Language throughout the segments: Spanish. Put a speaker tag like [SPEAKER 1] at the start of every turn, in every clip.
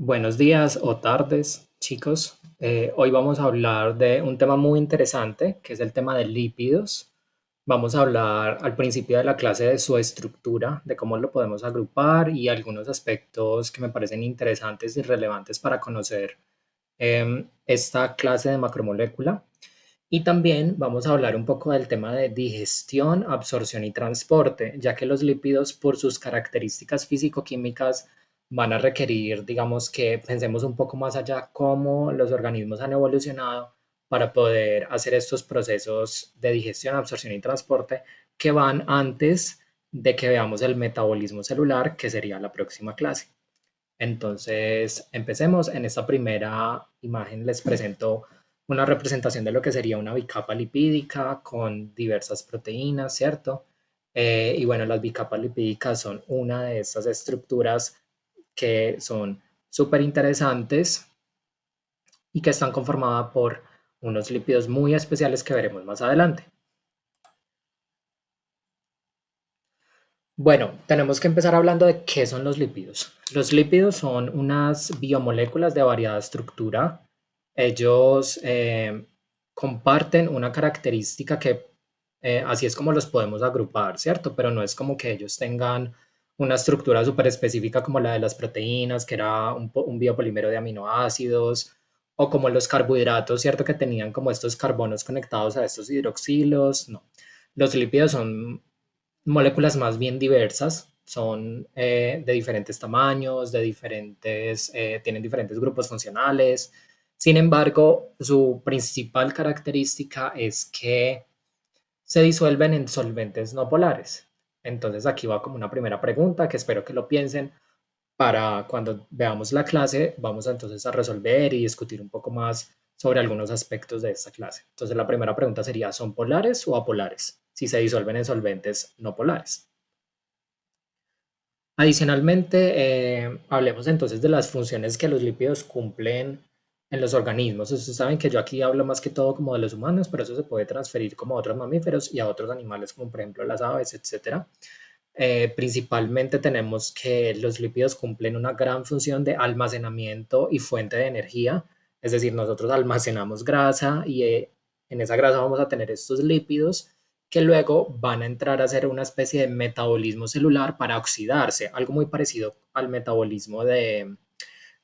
[SPEAKER 1] Buenos días o tardes, chicos. Hoy vamos a hablar de un tema muy interesante, que es el tema de lípidos. Vamos a hablar al principio de la clase de su estructura, de cómo lo podemos agrupar y algunos aspectos que me parecen interesantes y relevantes para conocer esta clase de macromolécula. Y también vamos a hablar un poco del tema de digestión, absorción y transporte, ya que los lípidos, por sus características físico-químicas, van a requerir, digamos, que pensemos un poco más allá cómo los organismos han evolucionado para poder hacer estos procesos de digestión, absorción y transporte que van antes de que veamos el metabolismo celular, que sería la próxima clase. Entonces, empecemos. En esta primera imagen les presento una representación de lo que sería una bicapa lipídica con diversas proteínas, ¿cierto? Y bueno, las bicapas lipídicas son una de estas estructuras que son súper interesantes y que están conformadas por unos lípidos muy especiales que veremos más adelante. Bueno, tenemos que empezar hablando de qué son los lípidos. Los lípidos son unas biomoléculas de variada estructura. Ellos comparten una característica que así es como los podemos agrupar, ¿cierto? Pero no es como que ellos tengan una estructura súper específica como la de las proteínas, que era un biopolímero de aminoácidos, o como los carbohidratos, ¿cierto? Que tenían como estos carbonos conectados a estos hidroxilos. No, los lípidos son moléculas más bien diversas, son de diferentes tamaños, tienen diferentes grupos funcionales. Sin embargo, su principal característica es que se disuelven en solventes no polares. Entonces aquí va como una primera pregunta que espero que lo piensen para cuando veamos la clase, vamos entonces a resolver y discutir un poco más sobre algunos aspectos de esta clase. Entonces la primera pregunta sería, ¿son polares o apolares? Si se disuelven en solventes no polares. Adicionalmente, hablemos entonces de las funciones que los lípidos cumplen en los organismos. Ustedes saben que yo aquí hablo más que todo como de los humanos, pero eso se puede transferir como a otros mamíferos y a otros animales, como por ejemplo las aves, etcétera. Principalmente tenemos que los lípidos cumplen una gran función de almacenamiento y fuente de energía, es decir, nosotros almacenamos grasa y en esa grasa vamos a tener estos lípidos que luego van a entrar a hacer una especie de metabolismo celular para oxidarse, algo muy parecido al metabolismo de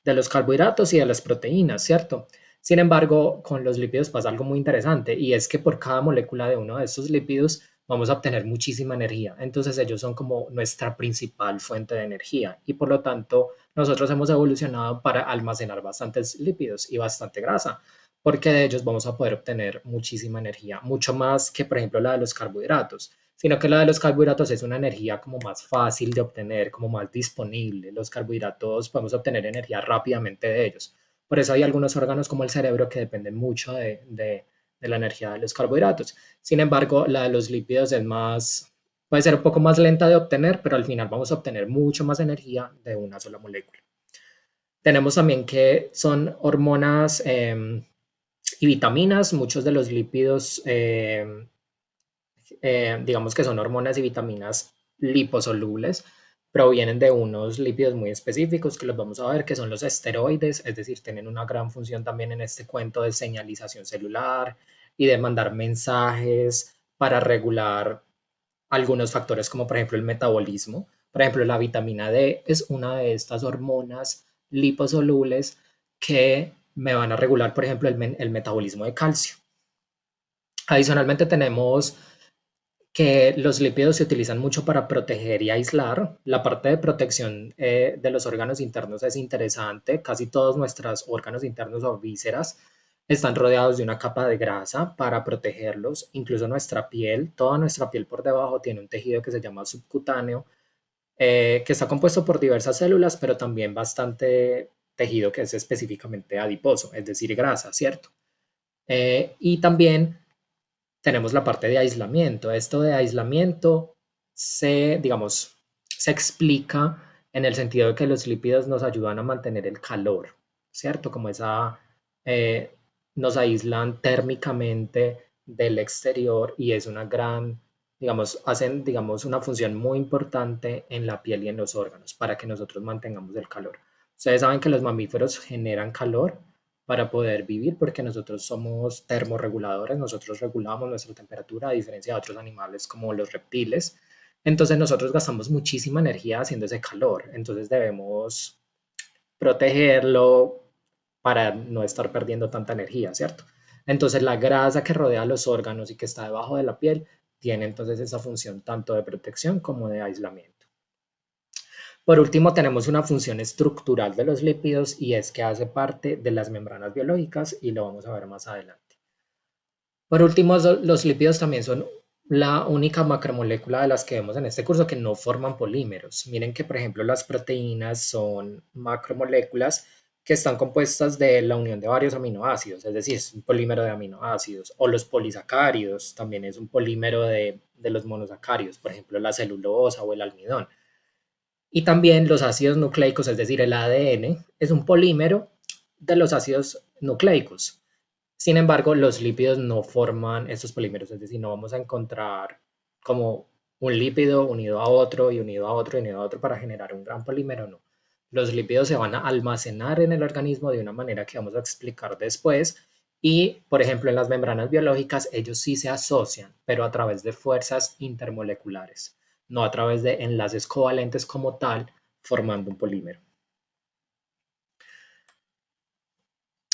[SPEAKER 1] los carbohidratos y de las proteínas, ¿cierto? Sin embargo, con los lípidos pasa algo muy interesante y es que por cada molécula de uno de estos lípidos vamos a obtener muchísima energía. Entonces ellos son como nuestra principal fuente de energía y por lo tanto nosotros hemos evolucionado para almacenar bastantes lípidos y bastante grasa, porque de ellos vamos a poder obtener muchísima energía, mucho más que por ejemplo la de los carbohidratos, sino que la de los carbohidratos es una energía como más fácil de obtener, como más disponible. Los carbohidratos podemos obtener energía rápidamente de ellos. Por eso hay algunos órganos como el cerebro que dependen mucho de la energía de los carbohidratos. Sin embargo, la de los lípidos es más, puede ser un poco más lenta de obtener, pero al final vamos a obtener mucho más energía de una sola molécula. Tenemos también que son hormonas y vitaminas. Muchos de los lípidos digamos que son hormonas y vitaminas liposolubles, provienen de unos lípidos muy específicos que los vamos a ver, que son los esteroides, es decir, tienen una gran función también en este cuento de señalización celular y de mandar mensajes para regular algunos factores como por ejemplo el metabolismo. Por ejemplo, la vitamina D es una de estas hormonas liposolubles que me van a regular, por ejemplo, el metabolismo de calcio. Adicionalmente tenemos que los lípidos se utilizan mucho para proteger y aislar. La parte de protección de los órganos internos es interesante. Casi todos nuestros órganos internos o vísceras están rodeados de una capa de grasa para protegerlos. Incluso nuestra piel, toda nuestra piel por debajo tiene un tejido que se llama subcutáneo, que está compuesto por diversas células, pero también bastante tejido que es específicamente adiposo, es decir, grasa, ¿cierto? Y también tenemos la parte de aislamiento. Esto de aislamiento digamos, se explica en el sentido de que los lípidos nos ayudan a mantener el calor, ¿cierto? Como eh, nos aíslan térmicamente del exterior y es una gran, digamos, hacen, digamos, una función muy importante en la piel y en los órganos para que nosotros mantengamos el calor. Ustedes saben que los mamíferos generan calor para poder vivir porque nosotros somos termorreguladores, nosotros regulamos nuestra temperatura a diferencia de otros animales como los reptiles. Entonces nosotros gastamos muchísima energía haciendo ese calor, entonces debemos protegerlo para no estar perdiendo tanta energía, ¿cierto? Entonces la grasa que rodea los órganos y que está debajo de la piel tiene entonces esa función tanto de protección como de aislamiento. Por último, tenemos una función estructural de los lípidos y es que hace parte de las membranas biológicas y lo vamos a ver más adelante. Por último, los lípidos también son la única macromolécula de las que vemos en este curso que no forman polímeros. Miren que, por ejemplo, las proteínas son macromoléculas que están compuestas de la unión de varios aminoácidos, es decir, es un polímero de aminoácidos, o los polisacáridos, también es un polímero de los monosacáridos, por ejemplo, la celulosa o el almidón. Y también los ácidos nucleicos, es decir, el ADN, es un polímero de los ácidos nucleicos. Sin embargo, los lípidos no forman estos polímeros, es decir, no vamos a encontrar como un lípido unido a otro y unido a otro y unido a otro para generar un gran polímero, no. Los lípidos se van a almacenar en el organismo de una manera que vamos a explicar después y, por ejemplo, en las membranas biológicas ellos sí se asocian, pero a través de fuerzas intermoleculares, no a través de enlaces covalentes como tal, formando un polímero.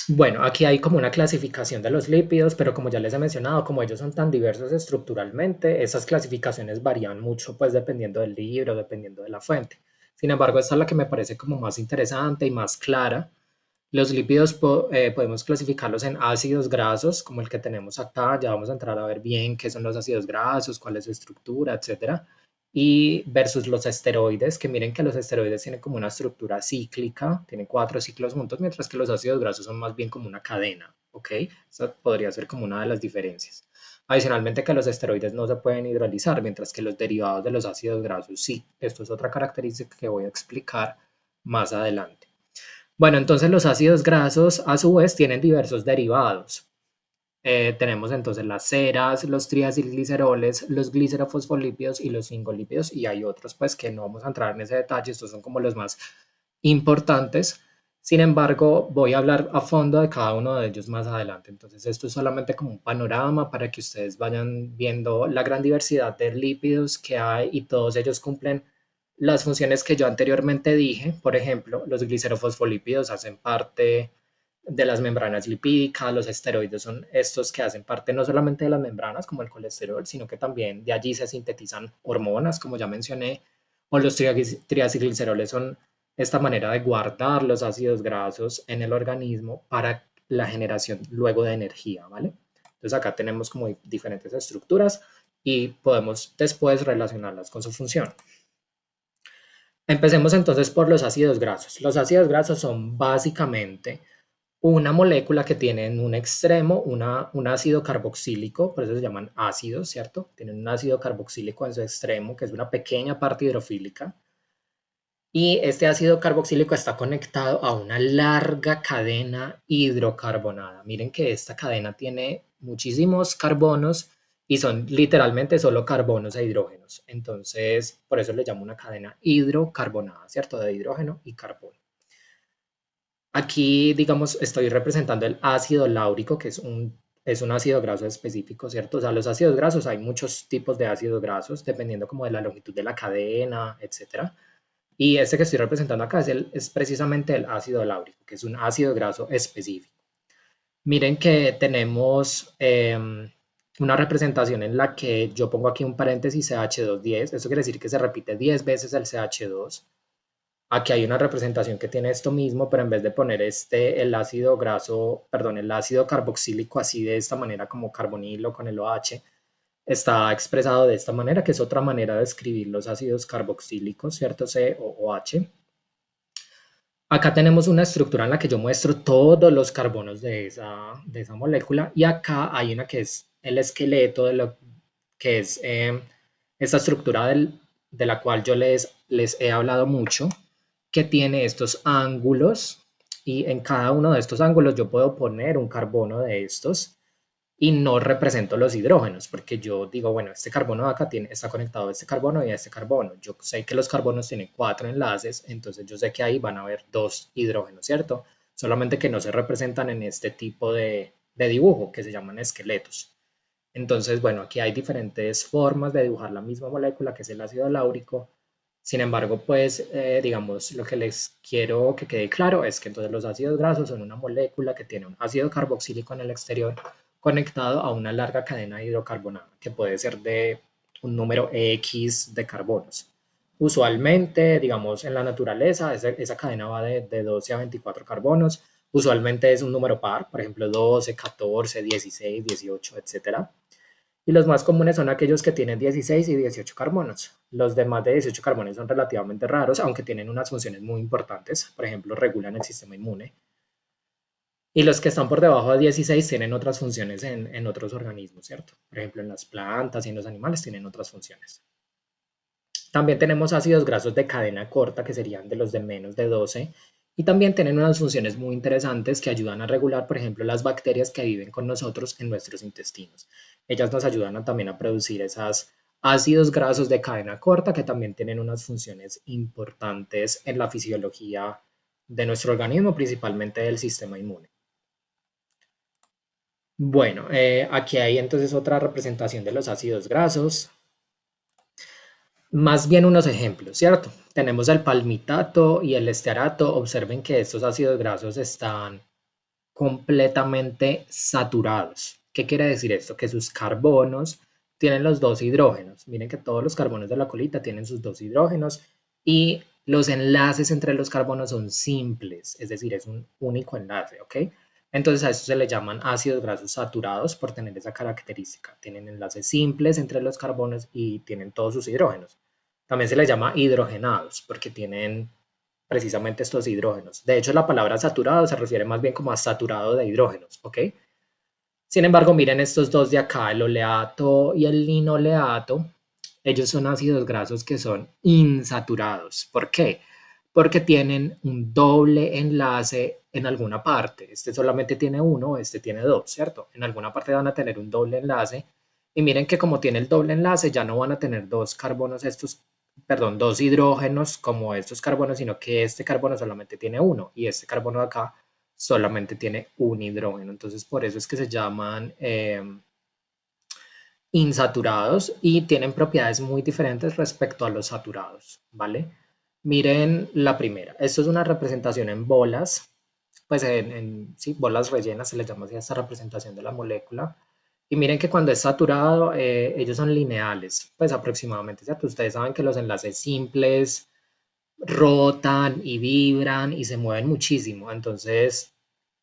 [SPEAKER 1] Bueno, aquí hay como una clasificación de los lípidos, pero como ya les he mencionado, como ellos son tan diversos estructuralmente, esas clasificaciones varían mucho, pues dependiendo del libro, dependiendo de la fuente. Sin embargo, esta es la que me parece como más interesante y más clara. Los lípidos podemos clasificarlos en ácidos grasos, como el que tenemos acá. Ya vamos a entrar a ver bien qué son los ácidos grasos, cuál es su estructura, etcétera. Y versus los esteroides, que miren que los esteroides tienen como una estructura cíclica, tienen 4 ciclos juntos, mientras que los ácidos grasos son más bien como una cadena, ¿ok? Esa podría ser como una de las diferencias. Adicionalmente que los esteroides no se pueden hidrolizar, mientras que los derivados de los ácidos grasos sí. Esto es otra característica que voy a explicar más adelante. Bueno, entonces los ácidos grasos a su vez tienen diversos derivados. Tenemos entonces las ceras, los triacilgliceroles, los glicerofosfolípidos y los singolípidos y hay otros pues que no vamos a entrar en ese detalle, estos son como los más importantes. Sin embargo, voy a hablar a fondo de cada uno de ellos más adelante. Entonces, esto es solamente como un panorama para que ustedes vayan viendo la gran diversidad de lípidos que hay y todos ellos cumplen las funciones que yo anteriormente dije. Por ejemplo, los glicerofosfolípidos hacen parte de las membranas lipídicas, los esteroides son estos que hacen parte no solamente de las membranas como el colesterol, sino que también de allí se sintetizan hormonas, como ya mencioné, o los triacilgliceroles son esta manera de guardar los ácidos grasos en el organismo para la generación luego de energía, ¿vale? Entonces acá tenemos como diferentes estructuras y podemos después relacionarlas con su función. Empecemos entonces por los ácidos grasos. Los ácidos grasos son básicamente una molécula que tiene en un extremo un ácido carboxílico, por eso se llaman ácidos, ¿cierto? Tienen un ácido carboxílico en su extremo, que es una pequeña parte hidrofílica, y este ácido carboxílico está conectado a una larga cadena hidrocarbonada. Miren que esta cadena tiene muchísimos carbonos y son literalmente solo carbonos e hidrógenos. Entonces, por eso le llamo una cadena hidrocarbonada, ¿cierto? De hidrógeno y carbono. Aquí, digamos, estoy representando el ácido láurico, que es un ácido graso específico, ¿cierto? O sea, los ácidos grasos, hay muchos tipos de ácidos grasos, dependiendo como de la longitud de la cadena, etcétera. Y este que estoy representando acá es precisamente el ácido láurico, que es un ácido graso específico. Miren que tenemos una representación en la que yo pongo aquí un paréntesis CH210. Esto quiere decir que se repite 10 veces el CH2. Aquí hay una representación que tiene esto mismo, pero en vez de poner el ácido graso, perdón, el ácido carboxílico así de esta manera como carbonilo con el OH, está expresado de esta manera, que es otra manera de escribir los ácidos carboxílicos, ¿cierto? C o OH. Acá tenemos una estructura en la que yo muestro todos los carbonos de esa molécula y acá hay una que es el esqueleto de lo que es esta estructura de la cual yo les he hablado mucho, que tiene estos ángulos y en cada uno de estos ángulos yo puedo poner un carbono de estos y no represento los hidrógenos, porque yo digo, bueno, este carbono de acá está conectado a este carbono y a este carbono. Yo sé que los carbonos tienen 4 enlaces, entonces yo sé que ahí van a haber 2 hidrógenos, ¿cierto? Solamente que no se representan en este tipo de dibujo, que se llaman esqueletos. Entonces, bueno, aquí hay diferentes formas de dibujar la misma molécula, que es el ácido láurico. Sin embargo, pues, digamos, lo que les quiero que quede claro es que entonces los ácidos grasos son una molécula que tiene un ácido carboxílico en el exterior conectado a una larga cadena hidrocarbonada, que puede ser de un número X de carbonos. Usualmente, digamos, en la naturaleza, esa cadena va de 12 a 24 carbonos. Usualmente es un número par, por ejemplo, 12, 14, 16, 18, etcétera. Y los más comunes son aquellos que tienen 16 y 18 carbonos. Los de más de 18 carbonos son relativamente raros, aunque tienen unas funciones muy importantes. Por ejemplo, regulan el sistema inmune. Y los que están por debajo de 16 tienen otras funciones en otros organismos, ¿cierto? Por ejemplo, en las plantas y en los animales tienen otras funciones. También tenemos ácidos grasos de cadena corta, que serían de los de menos de 12, y también tienen unas funciones muy interesantes que ayudan a regular, por ejemplo, las bacterias que viven con nosotros en nuestros intestinos. Ellas nos ayudan también a producir esos ácidos grasos de cadena corta que también tienen unas funciones importantes en la fisiología de nuestro organismo, principalmente del sistema inmune. Bueno, aquí hay entonces otra representación de los ácidos grasos. Más bien unos ejemplos, ¿cierto? Tenemos el palmitato y el estearato. Observen que estos ácidos grasos están completamente saturados. ¿Qué quiere decir esto? Que sus carbonos tienen los 2 hidrógenos. Miren que todos los carbonos de la colita tienen sus 2 hidrógenos y los enlaces entre los carbonos son simples, es decir, es un único enlace, ¿ok? Entonces a eso se le llaman ácidos grasos saturados por tener esa característica. Tienen enlaces simples entre los carbonos y tienen todos sus hidrógenos. También se les llama hidrogenados porque tienen precisamente estos hidrógenos. De hecho, la palabra saturado se refiere más bien como a saturado de hidrógenos, ¿ok? Sin embargo, miren estos dos de acá, el oleato y el linoleato, ellos son ácidos grasos que son insaturados. ¿Por qué? Porque tienen un doble enlace en alguna parte. Este solamente tiene uno, este tiene dos, ¿cierto? En alguna parte van a tener un doble enlace. Y miren que como tiene el doble enlace, ya no van a tener dos carbonos estos, perdón, dos hidrógenos como estos carbonos, sino que este carbono solamente tiene uno y este carbono de acá solamente tiene un hidrógeno. Entonces, por eso es que se llaman insaturados y tienen propiedades muy diferentes respecto a los saturados, ¿vale? Miren la primera. Esto es una representación en bolas, pues sí, bolas rellenas se les llama así a esta representación de la molécula. Y miren que cuando es saturado, ellos son lineales, pues aproximadamente, ¿cierto? Ustedes saben que los enlaces simples rotan y vibran y se mueven muchísimo. Entonces,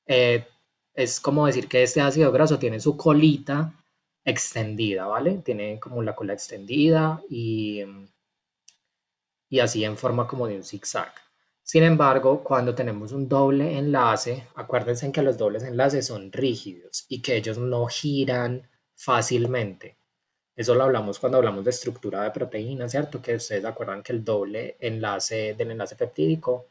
[SPEAKER 1] eh, es como decir que este ácido graso tiene su colita extendida, ¿vale? Tiene como la cola extendida y así en forma como de un zigzag. Sin embargo, cuando tenemos un doble enlace, acuérdense en que los dobles enlaces son rígidos y que ellos no giran fácilmente. Eso lo hablamos cuando hablamos de estructura de proteínas, ¿cierto? Que ustedes acuerdan que el doble enlace del enlace peptídico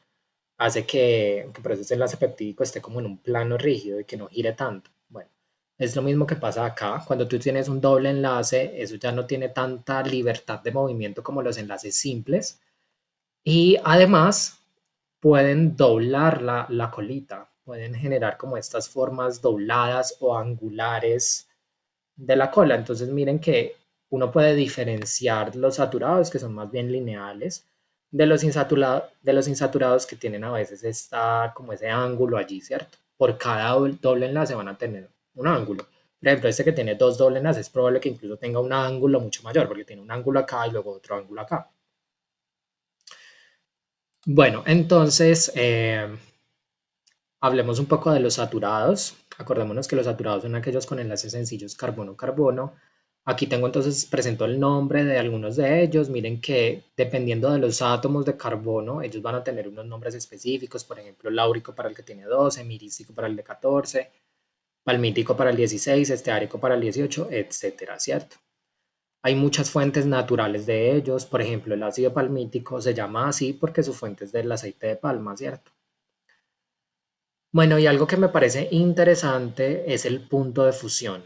[SPEAKER 1] hace que por eso ese enlace peptídico esté como en un plano rígido y que no gire tanto. Bueno, es lo mismo que pasa acá. Cuando tú tienes un doble enlace, eso ya no tiene tanta libertad de movimiento como los enlaces simples. Y además pueden doblar la colita, pueden generar como estas formas dobladas o angulares de la cola. Entonces miren que uno puede diferenciar los saturados, que son más bien lineales, de los insaturados que tienen a veces como ese ángulo allí, ¿cierto? Por cada doble enlace van a tener un ángulo. Por ejemplo, este que tiene dos doble enlaces es probable que incluso tenga un ángulo mucho mayor, porque tiene un ángulo acá y luego otro ángulo acá. Bueno, entonces hablemos un poco de los saturados. Acordémonos que los saturados son aquellos con enlaces sencillos carbono-carbono. Aquí tengo entonces, presento el nombre de algunos de ellos. Miren que dependiendo de los átomos de carbono, ellos van a tener unos nombres específicos. Por ejemplo, láurico para el que tiene 12, mirístico para el de 14, palmítico para el 16, esteárico para el 18, etcétera, ¿cierto? Hay muchas fuentes naturales de ellos. Por ejemplo, el ácido palmítico se llama así porque su fuente es del aceite de palma, ¿cierto? Bueno, y algo que me parece interesante es el punto de fusión.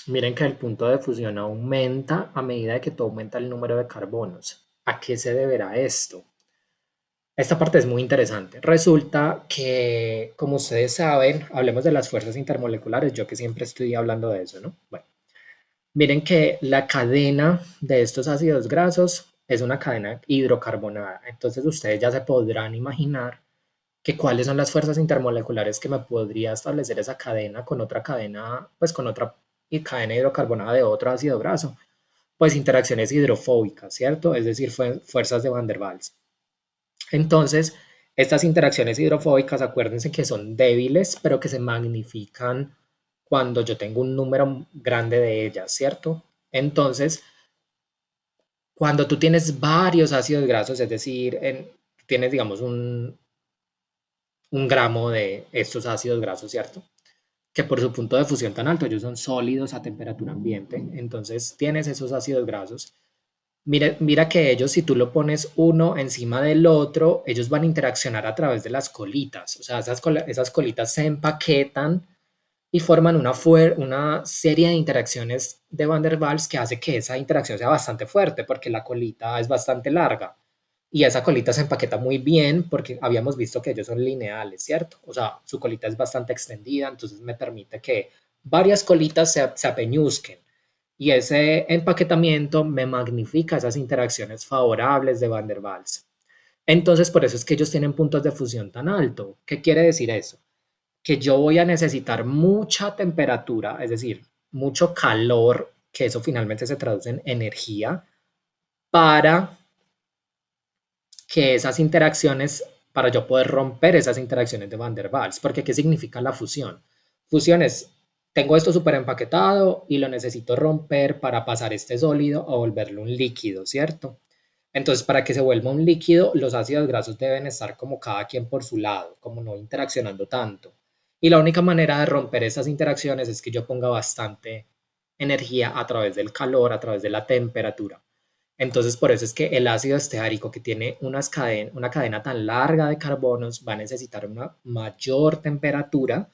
[SPEAKER 1] Miren que el punto de fusión aumenta a medida de que tú aumenta el número de carbonos. ¿A qué se deberá esto? Esta parte es muy interesante. Resulta que, como ustedes saben, hablemos de las fuerzas intermoleculares, yo que siempre estoy hablando de eso, ¿no? Bueno, miren que la cadena de estos ácidos grasos es una cadena hidrocarbonada. Entonces ustedes ya se podrán imaginar que cuáles son las fuerzas intermoleculares que me podría establecer esa cadena con otra cadena, pues con otra cadena hidrocarbonada de otro ácido graso. Pues interacciones hidrofóbicas, ¿cierto? Es decir, fuerzas de Van der Waals. Entonces, estas interacciones hidrofóbicas, acuérdense que son débiles, pero que se magnifican cuando yo tengo un número grande de ellas, ¿cierto? Entonces, cuando tú tienes varios ácidos grasos, es decir, tienes, digamos, un gramo de estos ácidos grasos, ¿cierto? Que por su punto de fusión tan alto, ellos son sólidos a temperatura ambiente, entonces tienes esos ácidos grasos. Mira que ellos, si tú lo pones uno encima del otro, ellos van a interaccionar a través de las colitas. O sea, esas colitas se empaquetan y forman una serie de interacciones de Van der Waals que hace que esa interacción sea bastante fuerte porque la colita es bastante larga. Y esa colita se empaqueta muy bien porque habíamos visto que ellos son lineales, ¿cierto? O sea, su colita es bastante extendida, entonces me permite que varias colitas se apeñuzquen y ese empaquetamiento me magnifica esas interacciones favorables de Van der Waals. Entonces, por eso es que ellos tienen puntos de fusión tan alto. ¿Qué quiere decir eso? Que yo voy a necesitar mucha temperatura, es decir, mucho calor, que eso finalmente se traduce en energía, para que esas interacciones, para yo poder romper esas interacciones de Van der Waals. Porque ¿qué significa la fusión? Fusión es, tengo esto súper empaquetado y lo necesito romper para pasar este sólido a volverlo un líquido, ¿cierto? Entonces, para que se vuelva un líquido, los ácidos grasos deben estar como cada quien por su lado, como no interaccionando tanto. Y la única manera de romper esas interacciones es que yo ponga bastante energía a través del calor, a través de la temperatura. Entonces, por eso es que el ácido esteárico que tiene una cadena tan larga de carbonos va a necesitar una mayor temperatura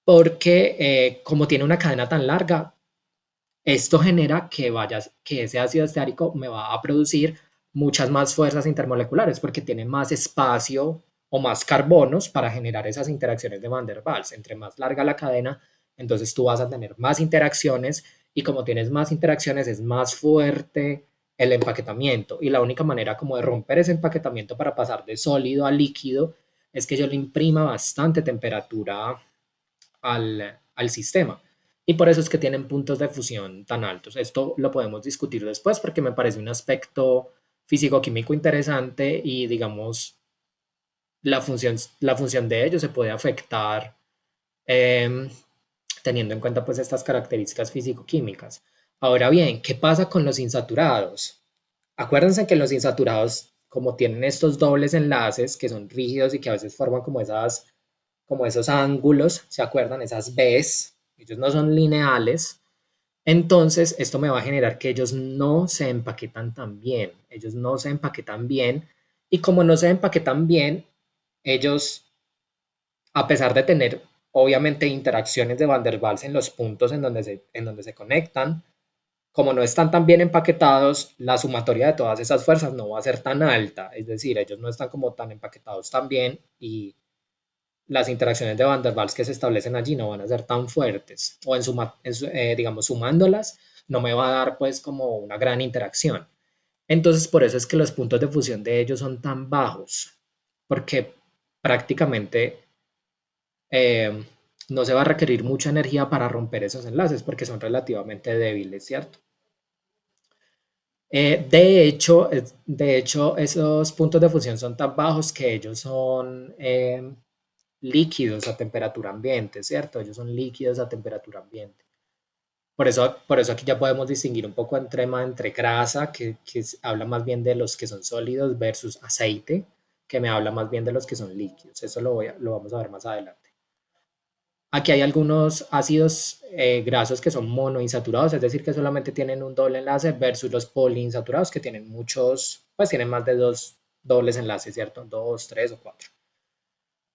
[SPEAKER 1] porque como tiene una cadena tan larga, esto genera que ese ácido esteárico me va a producir muchas más fuerzas intermoleculares porque tiene más espacio o más carbonos para generar esas interacciones de Van der Waals. Entre más larga la cadena, entonces tú vas a tener más interacciones y como tienes más interacciones es más fuerte el empaquetamiento y la única manera como de romper ese empaquetamiento para pasar de sólido a líquido es que yo le imprima bastante temperatura al sistema. Y por eso es que tienen puntos de fusión tan altos. Esto lo podemos discutir después porque me parece un aspecto físico-químico interesante y digamos la función de ellos se puede afectar eh, teniendo en cuenta pues estas características físico-químicas. Ahora bien, ¿qué pasa con los insaturados? Acuérdense que los insaturados, como tienen estos dobles enlaces que son rígidos y que a veces forman como esos ángulos, ¿se acuerdan? Esas Bs, ellos no son lineales. Entonces, esto me va a generar que ellos no se empaquetan tan bien. Ellos no se empaquetan bien. Y como no se empaquetan bien, ellos, a pesar de tener, obviamente, interacciones de Van der Waals en los puntos en donde se conectan, como no están tan bien empaquetados, la sumatoria de todas esas fuerzas no va a ser tan alta. Es decir, ellos no están como tan empaquetados tan bien y las interacciones de Van der Waals que se establecen allí no van a ser tan fuertes o digamos sumándolas no me va a dar pues como una gran interacción. Entonces por eso es que los puntos de fusión de ellos son tan bajos porque prácticamente eh, no se va a requerir mucha energía para romper esos enlaces porque son relativamente débiles, ¿cierto? De hecho, esos puntos de fusión son tan bajos que ellos son líquidos a temperatura ambiente, ¿cierto? Ellos son líquidos a temperatura ambiente. Por eso aquí ya podemos distinguir un poco entre grasa, que habla más bien de los que son sólidos, versus aceite, que me habla más bien de los que son líquidos. Eso lo vamos a ver más adelante. Aquí hay algunos ácidos grasos que son monoinsaturados, es decir, que solamente tienen un doble enlace, versus los poliinsaturados que tienen muchos, pues tienen más de dos dobles enlaces, ¿cierto? Dos, tres o cuatro.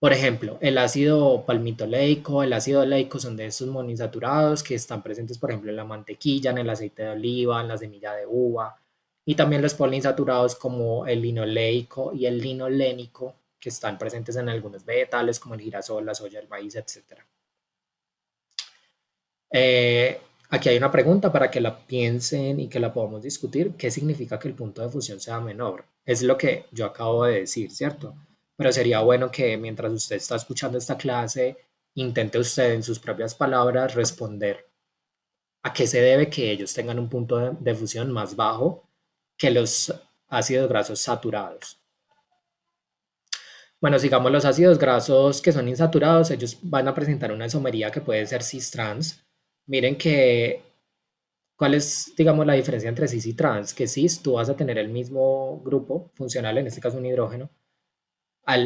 [SPEAKER 1] Por ejemplo, el ácido palmitoleico, el ácido oleico son de estos monoinsaturados que están presentes, por ejemplo, en la mantequilla, en el aceite de oliva, en la semilla de uva, y también los poliinsaturados como el linoleico y el linolénico, que están presentes en algunos vegetales como el girasol, la soya, el maíz, etcétera. Eh, Aquí hay una pregunta para que la piensen y que la podamos discutir. ¿Qué significa que el punto de fusión sea menor? Es lo que yo acabo de decir, ¿cierto? Pero sería bueno que mientras usted está escuchando esta clase, intente usted en sus propias palabras responder a qué se debe que ellos tengan un punto de fusión más bajo que los ácidos grasos saturados. Bueno, sigamos los ácidos grasos que son insaturados, ellos van a presentar una isomería que puede ser cis-trans. Miren que ¿cuál es, digamos, la diferencia entre cis y trans? Que cis tú vas a tener el mismo grupo funcional, en este caso un hidrógeno,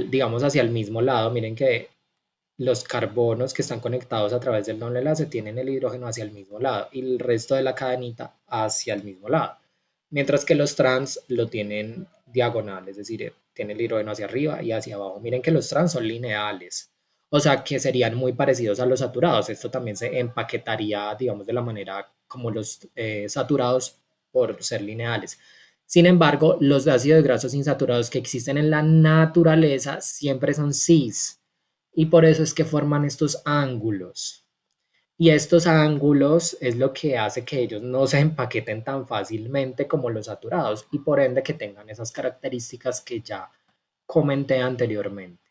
[SPEAKER 1] digamos, hacia el mismo lado. Miren que los carbonos que están conectados a través del doble enlace tienen el hidrógeno hacia el mismo lado y el resto de la cadenita hacia el mismo lado. Mientras que los trans lo tienen diagonal, es decir, tiene el hidrógeno hacia arriba y hacia abajo. Miren que los trans son lineales, o sea que serían muy parecidos a los saturados. Esto también se empaquetaría, digamos, de la manera como los saturados por ser lineales. Sin embargo, los ácidos grasos insaturados que existen en la naturaleza siempre son cis y por eso es que forman estos ángulos. Y estos ángulos es lo que hace que ellos no se empaqueten tan fácilmente como los saturados y por ende que tengan esas características que ya comenté anteriormente.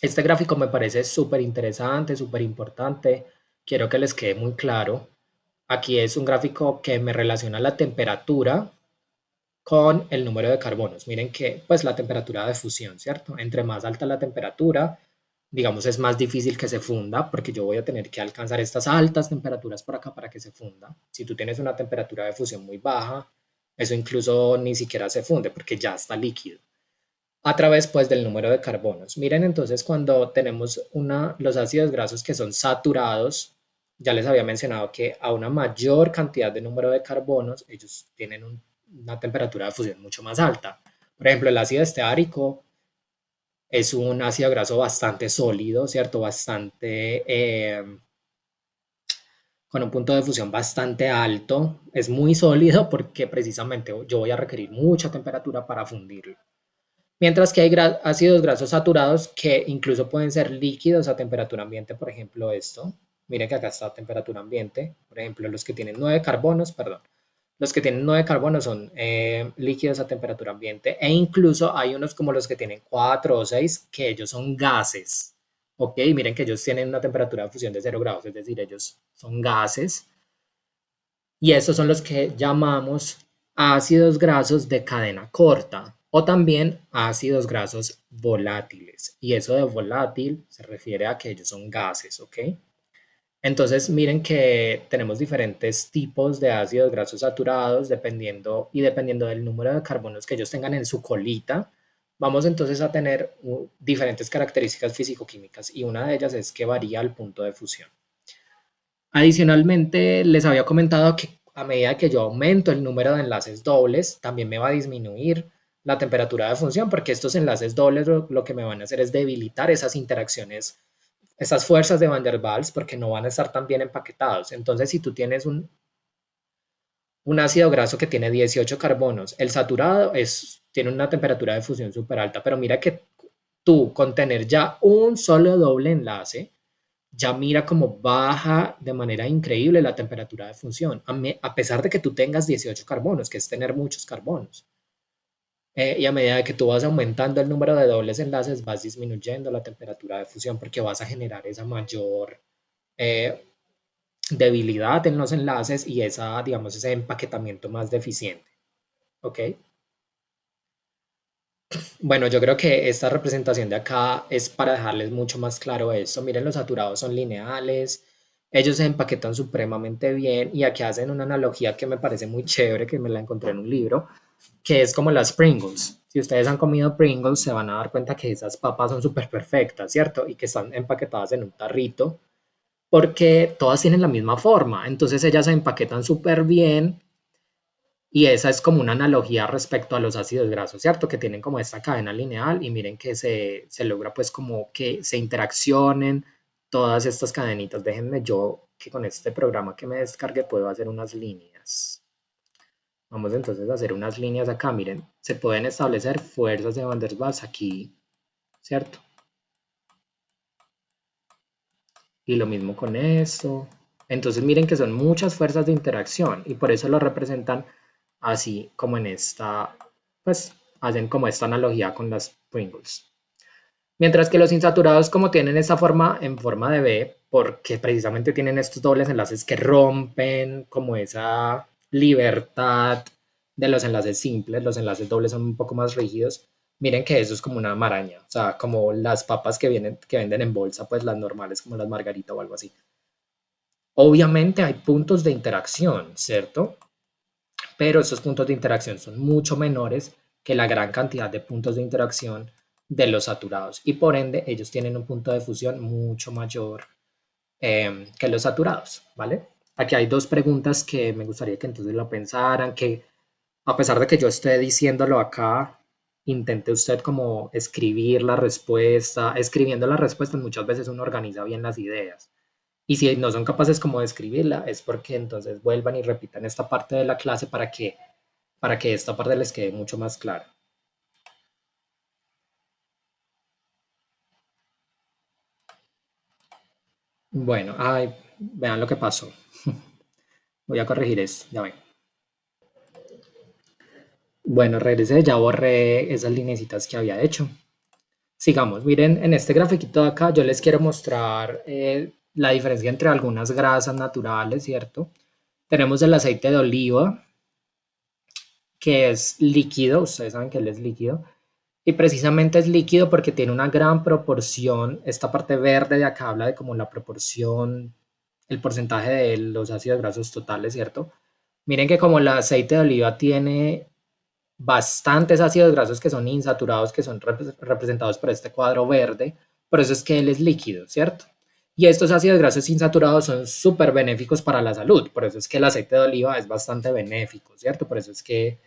[SPEAKER 1] Este gráfico me parece súper interesante, súper importante. Quiero que les quede muy claro. Aquí es un gráfico que me relaciona la temperatura con el número de carbonos. Miren que pues la temperatura de fusión, ¿cierto? Entre más alta la temperatura, digamos, es más difícil que se funda porque yo voy a tener que alcanzar estas altas temperaturas por acá para que se funda. Si tú tienes una temperatura de fusión muy baja, eso incluso ni siquiera se funde porque ya está líquido. A través pues del número de carbonos. Miren entonces cuando tenemos los ácidos grasos que son saturados, ya les había mencionado que a una mayor cantidad de número de carbonos, ellos tienen una temperatura de fusión mucho más alta. Por ejemplo, el ácido esteárico es un ácido graso bastante sólido, ¿cierto? Bastante, con un punto de fusión bastante alto. Es muy sólido porque precisamente yo voy a requerir mucha temperatura para fundirlo. Mientras que hay ácidos grasos saturados que incluso pueden ser líquidos a temperatura ambiente, por ejemplo esto. Miren que acá está a temperatura ambiente. Por ejemplo, los que tienen 9 carbonos, perdón. Los que tienen 9 carbonos son líquidos a temperatura ambiente e incluso hay unos como los que tienen 4 o 6 que ellos son gases. Ok, miren que ellos tienen una temperatura de fusión de 0 grados, es decir, ellos son gases. Y estos son los que llamamos ácidos grasos de cadena corta o también ácidos grasos volátiles. Y eso de volátil se refiere a que ellos son gases, ¿ok? Entonces, miren que tenemos diferentes tipos de ácidos grasos saturados dependiendo del número de carbonos que ellos tengan en su colita. Vamos entonces a tener diferentes características físico-químicas y una de ellas es que varía el punto de fusión. Adicionalmente, les había comentado que a medida que yo aumento el número de enlaces dobles, también me va a disminuir la temperatura de función, porque estos enlaces dobles lo que me van a hacer es debilitar esas interacciones, esas fuerzas de Van der Waals, porque no van a estar tan bien empaquetados. Entonces, si tú tienes un ácido graso que tiene 18 carbonos, el saturado tiene una temperatura de fusión súper alta, pero mira que tú con tener ya un solo doble enlace, ya mira cómo baja de manera increíble la temperatura de función, a pesar de que tú tengas 18 carbonos, que es tener muchos carbonos. Y a medida que tú vas aumentando el número de dobles enlaces, vas disminuyendo la temperatura de fusión porque vas a generar esa mayor eh, debilidad en los enlaces y digamos, ese empaquetamiento más deficiente. ¿Ok? Bueno, yo creo que esta representación de acá es para dejarles mucho más claro esto. Miren, los saturados son lineales, ellos se empaquetan supremamente bien y aquí hacen una analogía que me parece muy chévere, que me la encontré en un libro, que es como las Pringles. Si ustedes han comido Pringles, se van a dar cuenta que esas papas son súper perfectas, ¿cierto? Y que están empaquetadas en un tarrito, porque todas tienen la misma forma. Entonces ellas se empaquetan súper bien Y esa es como una analogía respecto a los ácidos grasos, ¿cierto? Que tienen como esta cadena lineal y miren que se logra pues como que se interaccionen todas estas cadenitas. Déjenme yo que con este programa que me descargue puedo hacer unas líneas. Vamos entonces a hacer unas líneas acá. Miren, se pueden establecer fuerzas de Van der Waals aquí, ¿cierto? Y lo mismo con esto. Entonces miren que son muchas fuerzas de interacción y por eso lo representan así como en esta, pues hacen como esta analogía con las Pringles. Mientras que los insaturados como tienen esta forma en forma de B, porque precisamente tienen estos dobles enlaces que rompen como esa libertad de los enlaces simples, los enlaces dobles son un poco más rígidos. Miren que eso es como una maraña, o sea, como las papas que vienen, que venden en bolsa, pues las normales como las margarita o algo así. Obviamente hay puntos de interacción, ¿cierto? Pero esos puntos de interacción son mucho menores que la gran cantidad de puntos de interacción de los saturados y por ende ellos tienen un punto de fusión mucho mayor que los saturados, ¿vale? Aquí hay dos preguntas que me gustaría que entonces lo pensaran, que a pesar de que yo esté diciéndolo acá, intente usted como escribir la respuesta. Escribiendo la respuesta muchas veces uno organiza bien las ideas. Y si no son capaces como de escribirla, es porque entonces vuelvan y repitan esta parte de la clase para que esta parte les quede mucho más clara. Bueno, ay, vean lo que pasó. Voy a corregir esto, ya ven. Bueno, regresé, ya borré esas linecitas que había hecho. Sigamos, miren, en este grafiquito de acá yo les quiero mostrar la diferencia entre algunas grasas naturales, ¿cierto? Tenemos el aceite de oliva, que es líquido, ustedes saben que él es líquido, y precisamente es líquido porque tiene una gran proporción, esta parte verde de acá habla de como la proporción, el porcentaje de los ácidos grasos totales, ¿cierto? Miren que como el aceite de oliva tiene bastantes ácidos grasos que son insaturados, que son representados por este cuadro verde, por eso es que él es líquido, ¿cierto? Y estos ácidos grasos insaturados son súper benéficos para la salud, por eso es que el aceite de oliva es bastante benéfico, ¿cierto? Por eso es que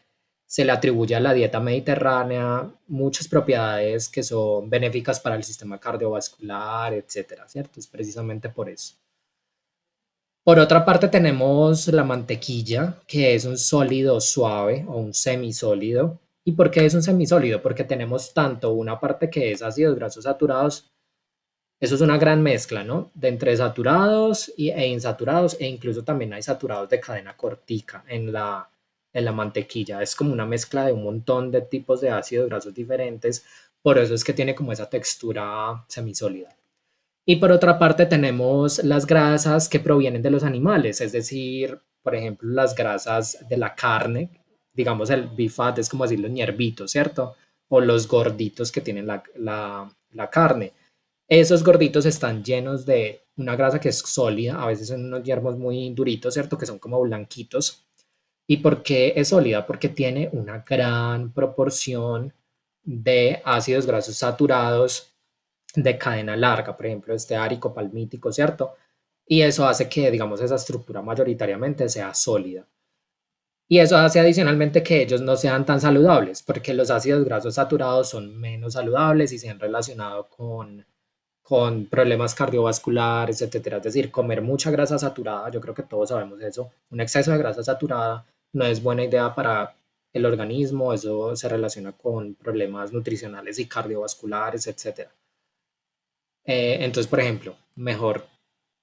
[SPEAKER 1] se le atribuye a la dieta mediterránea muchas propiedades que son benéficas para el sistema cardiovascular, etcétera, ¿cierto? Es precisamente por eso. Por otra parte tenemos la mantequilla, que es un sólido suave o un semisólido. ¿Y por qué es un semisólido? Porque tenemos tanto una parte que es ácidos grasos saturados, eso es una gran mezcla, ¿no? De entre saturados e insaturados, e incluso también hay saturados de cadena cortica en la mantequilla. Es como una mezcla de un montón de tipos de ácidos grasos diferentes, por eso es que tiene como esa textura semisólida. Y por otra parte tenemos las grasas que provienen de los animales, es decir, por ejemplo, las grasas de la carne, digamos el beef fat es como decir los ñerbitos, ¿cierto? O los gorditos que tienen la carne. Esos gorditos están llenos de una grasa que es sólida, a veces son unos hierbos muy duritos, ¿cierto? Que son como blanquitos. ¿Y por qué es sólida? Porque tiene una gran proporción de ácidos grasos saturados de cadena larga, por ejemplo, este árico palmítico, ¿cierto? Y eso hace que, digamos, esa estructura mayoritariamente sea sólida. Y eso hace adicionalmente que ellos no sean tan saludables, porque los ácidos grasos saturados son menos saludables y se han relacionado con problemas cardiovasculares, etcétera. Es decir, comer mucha grasa saturada, yo creo que todos sabemos eso, un exceso de grasa saturada no es buena idea para el organismo, eso se relaciona con problemas nutricionales y cardiovasculares, etcétera. Entonces, por ejemplo, mejor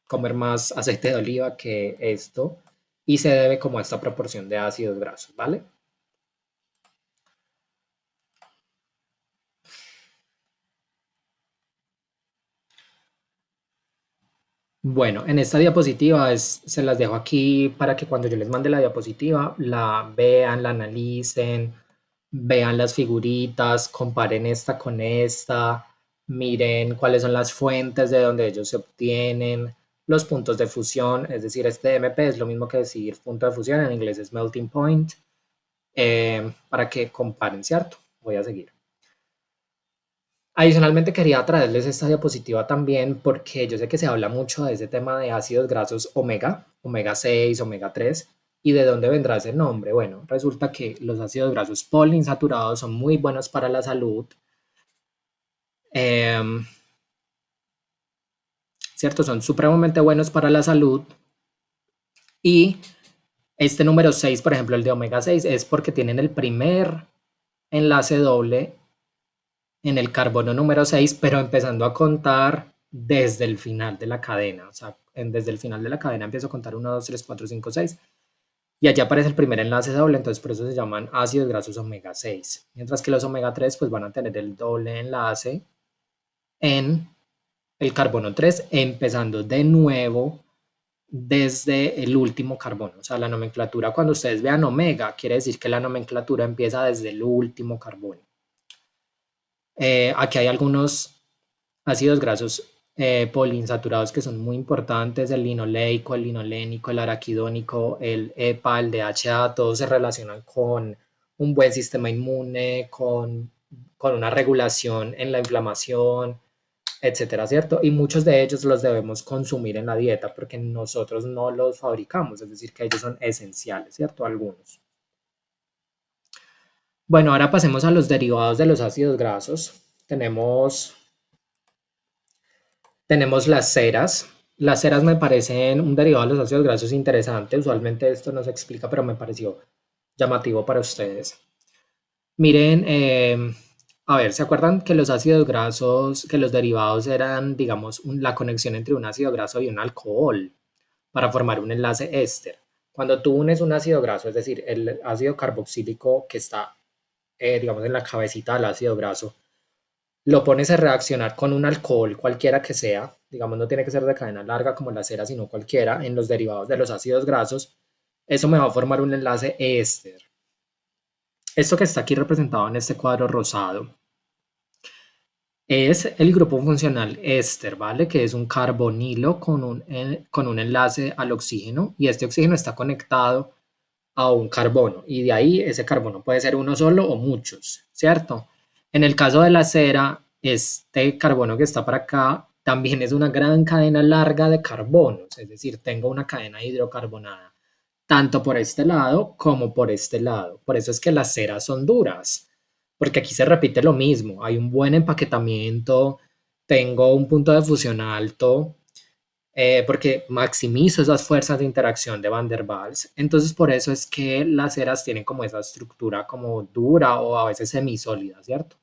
[SPEAKER 1] comer más aceite de oliva que esto y se debe como a esta proporción de ácidos grasos, ¿vale? Bueno, en esta diapositiva se las dejo aquí para que cuando yo les mande la diapositiva la vean, la analicen, vean las figuritas, comparen esta con esta, miren cuáles son las fuentes de donde ellos se obtienen, los puntos de fusión, es decir, este MP es lo mismo que decir punto de fusión, en inglés es melting point, para que comparen, ¿cierto? Voy a seguir. Adicionalmente quería traerles esta diapositiva también porque yo sé que se habla mucho de ese tema de ácidos grasos omega, omega 6, omega 3. ¿Y de dónde vendrá ese nombre? Bueno, resulta que los ácidos grasos poliinsaturados son muy buenos para la salud, em, ¿cierto? Son supremamente buenos para la salud y este número 6, por ejemplo, el de omega 6, es porque tienen el primer enlace doble en el carbono número 6, pero empezando a contar desde el final de la cadena. O sea, desde el final de la cadena empiezo a contar 1, 2, 3, 4, 5, 6. Y allá aparece el primer enlace doble, entonces por eso se llaman ácidos grasos omega 6. Mientras que los omega 3 pues van a tener el doble enlace en el carbono 3, empezando de nuevo desde el último carbono. O sea, la nomenclatura, cuando ustedes vean omega, quiere decir que la nomenclatura empieza desde el último carbono. Aquí hay algunos ácidos grasos poliinsaturados que son muy importantes, el linoleico, el linolénico, el araquidónico, el EPA, el DHA, todos se relacionan con un buen sistema inmune, con una regulación en la inflamación, etcétera, ¿cierto? Y muchos de ellos los debemos consumir en la dieta porque nosotros no los fabricamos, es decir, que ellos son esenciales, ¿cierto? Algunos. Bueno, ahora pasemos a los derivados de los ácidos grasos. Tenemos las ceras. Las ceras me parecen un derivado de los ácidos grasos interesante. Usualmente esto no se explica, pero me pareció llamativo para ustedes. Miren, a ver, ¿se acuerdan que los ácidos grasos, que los derivados eran, digamos, la conexión entre un ácido graso y un alcohol para formar un enlace éster? Cuando tú unes un ácido graso, es decir, el ácido carboxílico que está, digamos, en la cabecita del ácido graso, lo pones a reaccionar con un alcohol cualquiera que sea, digamos, no tiene que ser de cadena larga como la cera, sino cualquiera, en los derivados de los ácidos grasos, eso me va a formar un enlace éster. Esto que está aquí representado en este cuadro rosado es el grupo funcional éster, ¿vale? Que es un carbonilo con un enlace al oxígeno y este oxígeno está conectado a un carbono y de ahí ese carbono puede ser uno solo o muchos, ¿cierto? En el caso de la cera, este carbono que está para acá también es una gran cadena larga de carbonos, es decir, tengo una cadena hidrocarbonada tanto por este lado como por este lado. Por eso es que las ceras son duras, porque aquí se repite lo mismo, hay un buen empaquetamiento, tengo un punto de fusión alto, porque maximizo esas fuerzas de interacción de Van der Waals. Entonces, por eso es que las ceras tienen como esa estructura como dura o a veces semisólida, ¿cierto?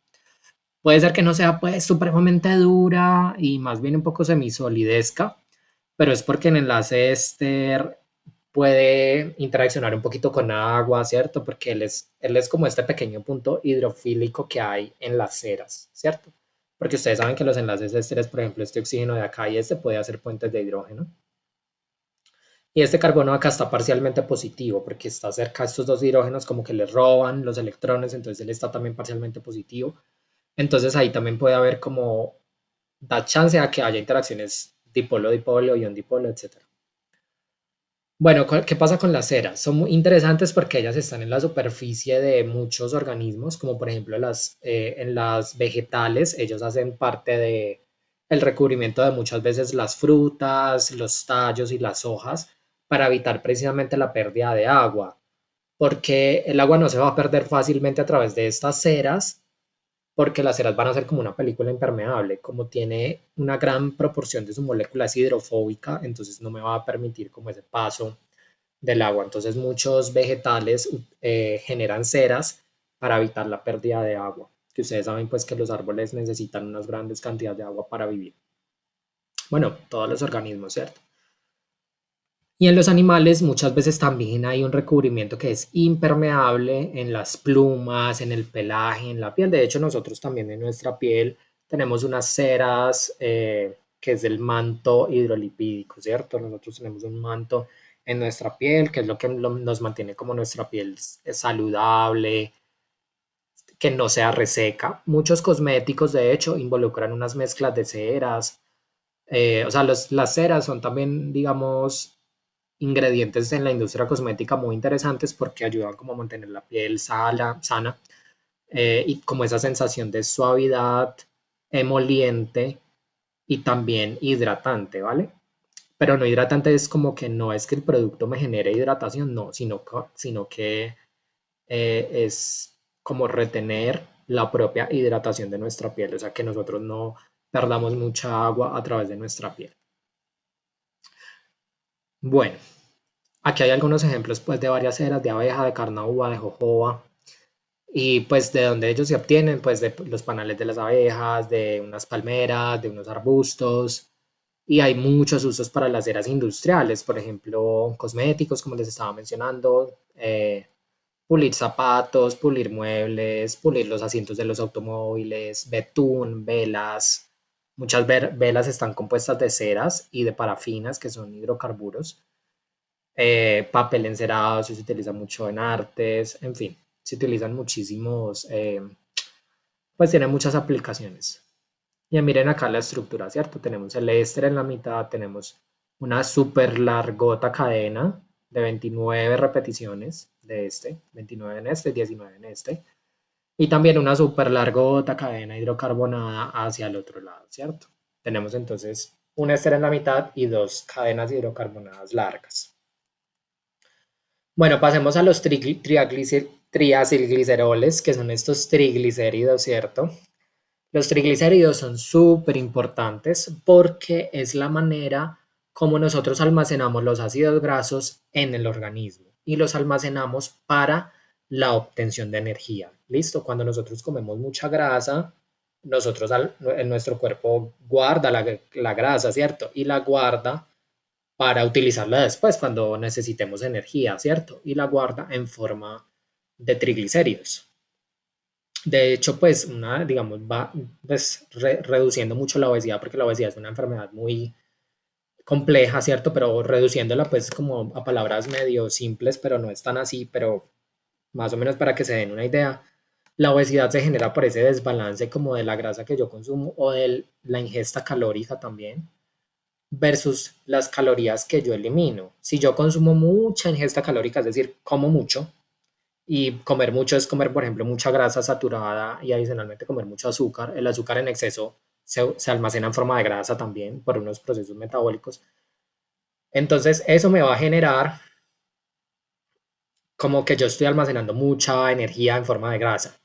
[SPEAKER 1] Puede ser que no sea pues supremamente dura y más bien un poco semisolidesca, pero es porque el enlace éster puede interaccionar un poquito con agua, ¿cierto? Porque él es como este pequeño punto hidrofílico que hay en las ceras, ¿cierto? Porque ustedes saben que los enlaces ésteres, por ejemplo, este oxígeno de acá y este puede hacer puentes de hidrógeno. Y este carbono acá está parcialmente positivo porque está cerca a estos dos hidrógenos como que les roban los electrones, entonces él está también parcialmente positivo. Entonces ahí también puede haber como, da chance a que haya interacciones dipolo-dipolo, ion-dipolo, etcétera. Bueno, ¿qué pasa con las ceras? Son muy interesantes porque ellas están en la superficie de muchos organismos, como por ejemplo en las vegetales, ellos hacen parte de el recubrimiento de muchas veces las frutas, los tallos y las hojas para evitar precisamente la pérdida de agua, porque el agua no se va a perder fácilmente a través de estas ceras, porque las ceras van a ser como una película impermeable, como tiene una gran proporción de su molécula es hidrofóbica, entonces no me va a permitir como ese paso del agua. Entonces muchos vegetales generan ceras para evitar la pérdida de agua, que ustedes saben pues que los árboles necesitan unas grandes cantidades de agua para vivir. Bueno, todos los organismos, ¿cierto? Y en los animales muchas veces también hay un recubrimiento que es impermeable en las plumas, en el pelaje, en la piel. De hecho, nosotros también en nuestra piel tenemos unas ceras que es el manto hidrolipídico, ¿cierto? Nosotros tenemos un manto en nuestra piel que es lo que nos mantiene como nuestra piel saludable, que no sea reseca. Muchos cosméticos, de hecho, involucran unas mezclas de ceras. O sea, las ceras son también, digamos, ingredientes en la industria cosmética muy interesantes porque ayudan como a mantener la piel sana y como esa sensación de suavidad, emoliente y también hidratante, ¿vale? pero no hidratante es como que no es que el producto me genere hidratación, no, sino que es como retener la propia hidratación de nuestra piel, o sea, que nosotros no perdamos mucha agua a través de nuestra piel. Bueno, aquí hay algunos ejemplos pues de varias ceras de abeja, de carnaúba, de jojoba y pues de donde ellos se obtienen pues de los panales de las abejas, de unas palmeras, de unos arbustos y hay muchos usos para las ceras industriales, por ejemplo, cosméticos como les estaba mencionando, pulir zapatos, pulir muebles, pulir los asientos de los automóviles, betún, velas. Muchas velas están compuestas de ceras y de parafinas, que son hidrocarburos. Papel encerado se utiliza mucho en artes, en fin, se utilizan muchísimos, pues tiene muchas aplicaciones. Y miren acá la estructura, ¿cierto? Tenemos el éster en la mitad, tenemos una súper largota cadena de 29 repeticiones de 29 en este, 19 en este, y también una súper largota cadena hidrocarbonada hacia el otro lado, ¿cierto? Tenemos entonces un éster en la mitad y dos cadenas hidrocarbonadas largas. Bueno, pasemos a los triacilgliceroles, que son estos triglicéridos, ¿cierto? Los triglicéridos son súper importantes porque es la manera como nosotros almacenamos los ácidos grasos en el organismo y los almacenamos para la obtención de energía. ¿Listo? Cuando nosotros comemos mucha grasa, en nuestro cuerpo guarda la grasa, ¿cierto? Y la guarda para utilizarla después cuando necesitemos energía, ¿cierto? Y la guarda en forma de triglicéridos. De hecho, pues, digamos, va pues, reduciendo mucho la obesidad, porque la obesidad es una enfermedad muy compleja, ¿cierto? Pero reduciéndola, pues, como a palabras medio simples, pero no es tan así, pero más o menos para que se den una idea, la obesidad se genera por ese desbalance como de la grasa que yo consumo o de la ingesta calórica también versus las calorías que yo elimino. Si yo consumo mucha ingesta calórica, es decir, como mucho, y comer mucho es comer, por ejemplo, mucha grasa saturada y adicionalmente comer mucho azúcar. El azúcar en exceso se almacena en forma de grasa también por unos procesos metabólicos. Entonces, eso me va a generar como que yo estoy almacenando mucha energía en forma de grasa.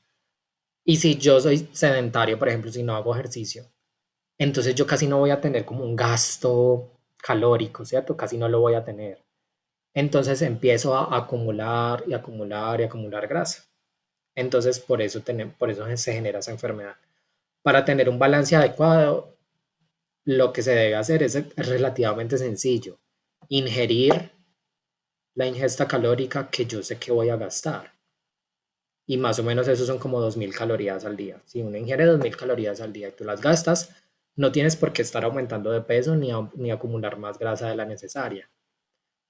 [SPEAKER 1] Y si yo soy sedentario, por ejemplo, si no hago ejercicio, entonces yo casi no voy a tener como un gasto calórico, ¿cierto? Casi no lo voy a tener. Entonces empiezo a acumular y acumular y acumular grasa. Entonces por eso se genera esa enfermedad. Para tener un balance adecuado, lo que se debe hacer es relativamente sencillo. Ingerir la ingesta calórica que yo sé que voy a gastar. Y más o menos eso son como 2000 calorías al día. Si uno ingiere 2000 calorías al día y tú las gastas, no tienes por qué estar aumentando de peso ni acumular más grasa de la necesaria.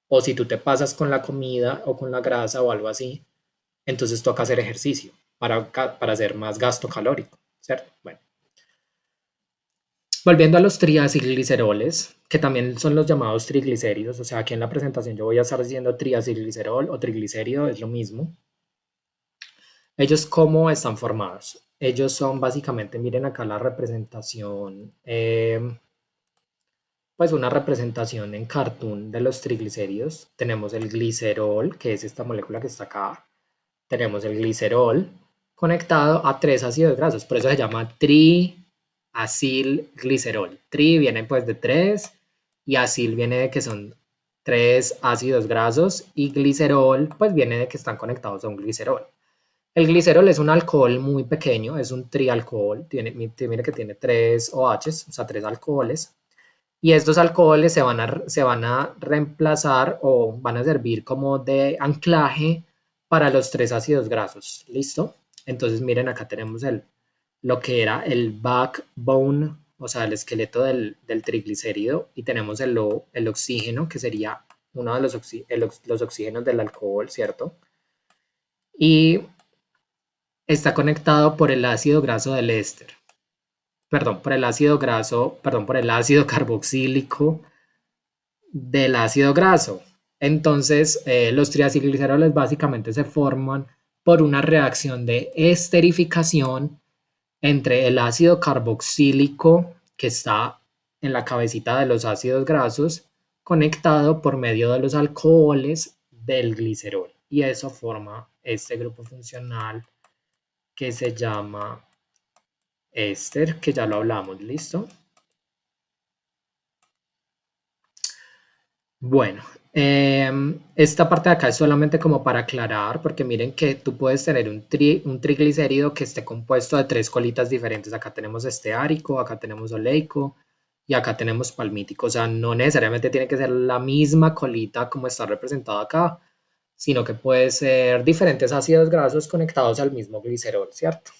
[SPEAKER 1] O si tú te pasas con la comida o con la grasa o algo así, entonces toca hacer ejercicio para hacer más gasto calórico, ¿cierto? Bueno, volviendo a los triacilgliceroles, que también son los llamados triglicéridos, o sea, aquí en la presentación yo voy a estar diciendo triacilglicerol o triglicérido, es lo mismo. Ellos, ¿cómo están formados? Ellos son básicamente, miren acá la representación, pues una representación en cartoon de los triglicéridos. Tenemos el glicerol, que es esta molécula que está acá. Tenemos el glicerol conectado a tres ácidos grasos, por eso se llama triacilglicerol. Tri viene pues de tres y acil viene de que son tres ácidos grasos y glicerol pues viene de que están conectados a un glicerol. El glicerol es un alcohol muy pequeño, es un trialcohol, mire que tiene tres OHs, o sea, tres alcoholes, y estos alcoholes se van a reemplazar o van a servir como de anclaje para los tres ácidos grasos. ¿Listo? Entonces miren acá tenemos lo que era el backbone, o sea, el esqueleto del triglicérido y tenemos el oxígeno que sería uno de los oxígenos del alcohol, ¿cierto? Y está conectado por el ácido graso del éster. Perdón, por el ácido graso, perdón, por el ácido carboxílico del ácido graso. Entonces, los triacilgliceroles básicamente se forman por una reacción de esterificación entre el ácido carboxílico que está en la cabecita de los ácidos grasos conectado por medio de los alcoholes del glicerol. Y eso forma este grupo funcional que se llama éster, que ya lo hablamos, ¿listo? Bueno, esta parte de acá es solamente como para aclarar, porque miren que tú puedes tener un triglicérido que esté compuesto de tres colitas diferentes. Acá tenemos esteárico, acá tenemos oleico y acá tenemos palmítico. O sea, no necesariamente tiene que ser la misma colita como está representada acá, sino que puede ser diferentes ácidos grasos conectados al mismo glicerol, ¿cierto?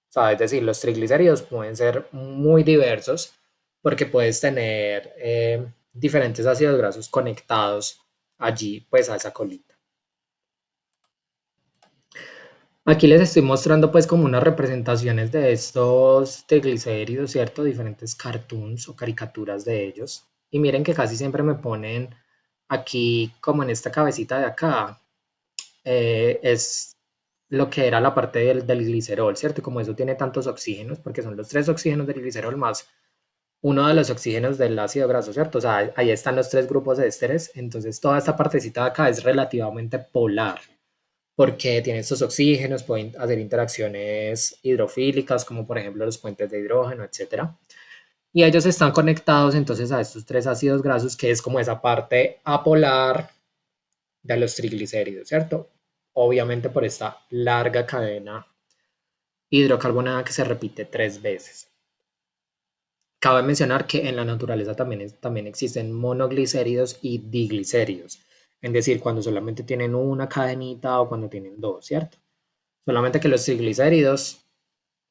[SPEAKER 1] O sea, es decir, los triglicéridos pueden ser muy diversos porque puedes tener diferentes ácidos grasos conectados allí, pues a esa colita. Aquí les estoy mostrando pues como unas representaciones de estos triglicéridos, ¿cierto? Diferentes cartoons o caricaturas de ellos. Y miren que casi siempre me ponen aquí como en esta cabecita de acá, es lo que era la parte del glicerol, ¿cierto? Y como eso tiene tantos oxígenos, porque son los tres oxígenos del glicerol más uno de los oxígenos del ácido graso, ¿cierto? O sea, ahí están los tres grupos de ésteres, entonces toda esta partecita de acá es relativamente polar, porque tiene estos oxígenos, pueden hacer interacciones hidrofílicas, como por ejemplo los puentes de hidrógeno, etcétera. Y ellos están conectados entonces a estos tres ácidos grasos, que es como esa parte apolar de los triglicéridos, ¿cierto? Obviamente por esta larga cadena hidrocarbonada que se repite tres veces. Cabe mencionar que en la naturaleza también existen monoglicéridos y diglicéridos, es decir, cuando solamente tienen una cadenita o cuando tienen dos, ¿cierto? Solamente que los triglicéridos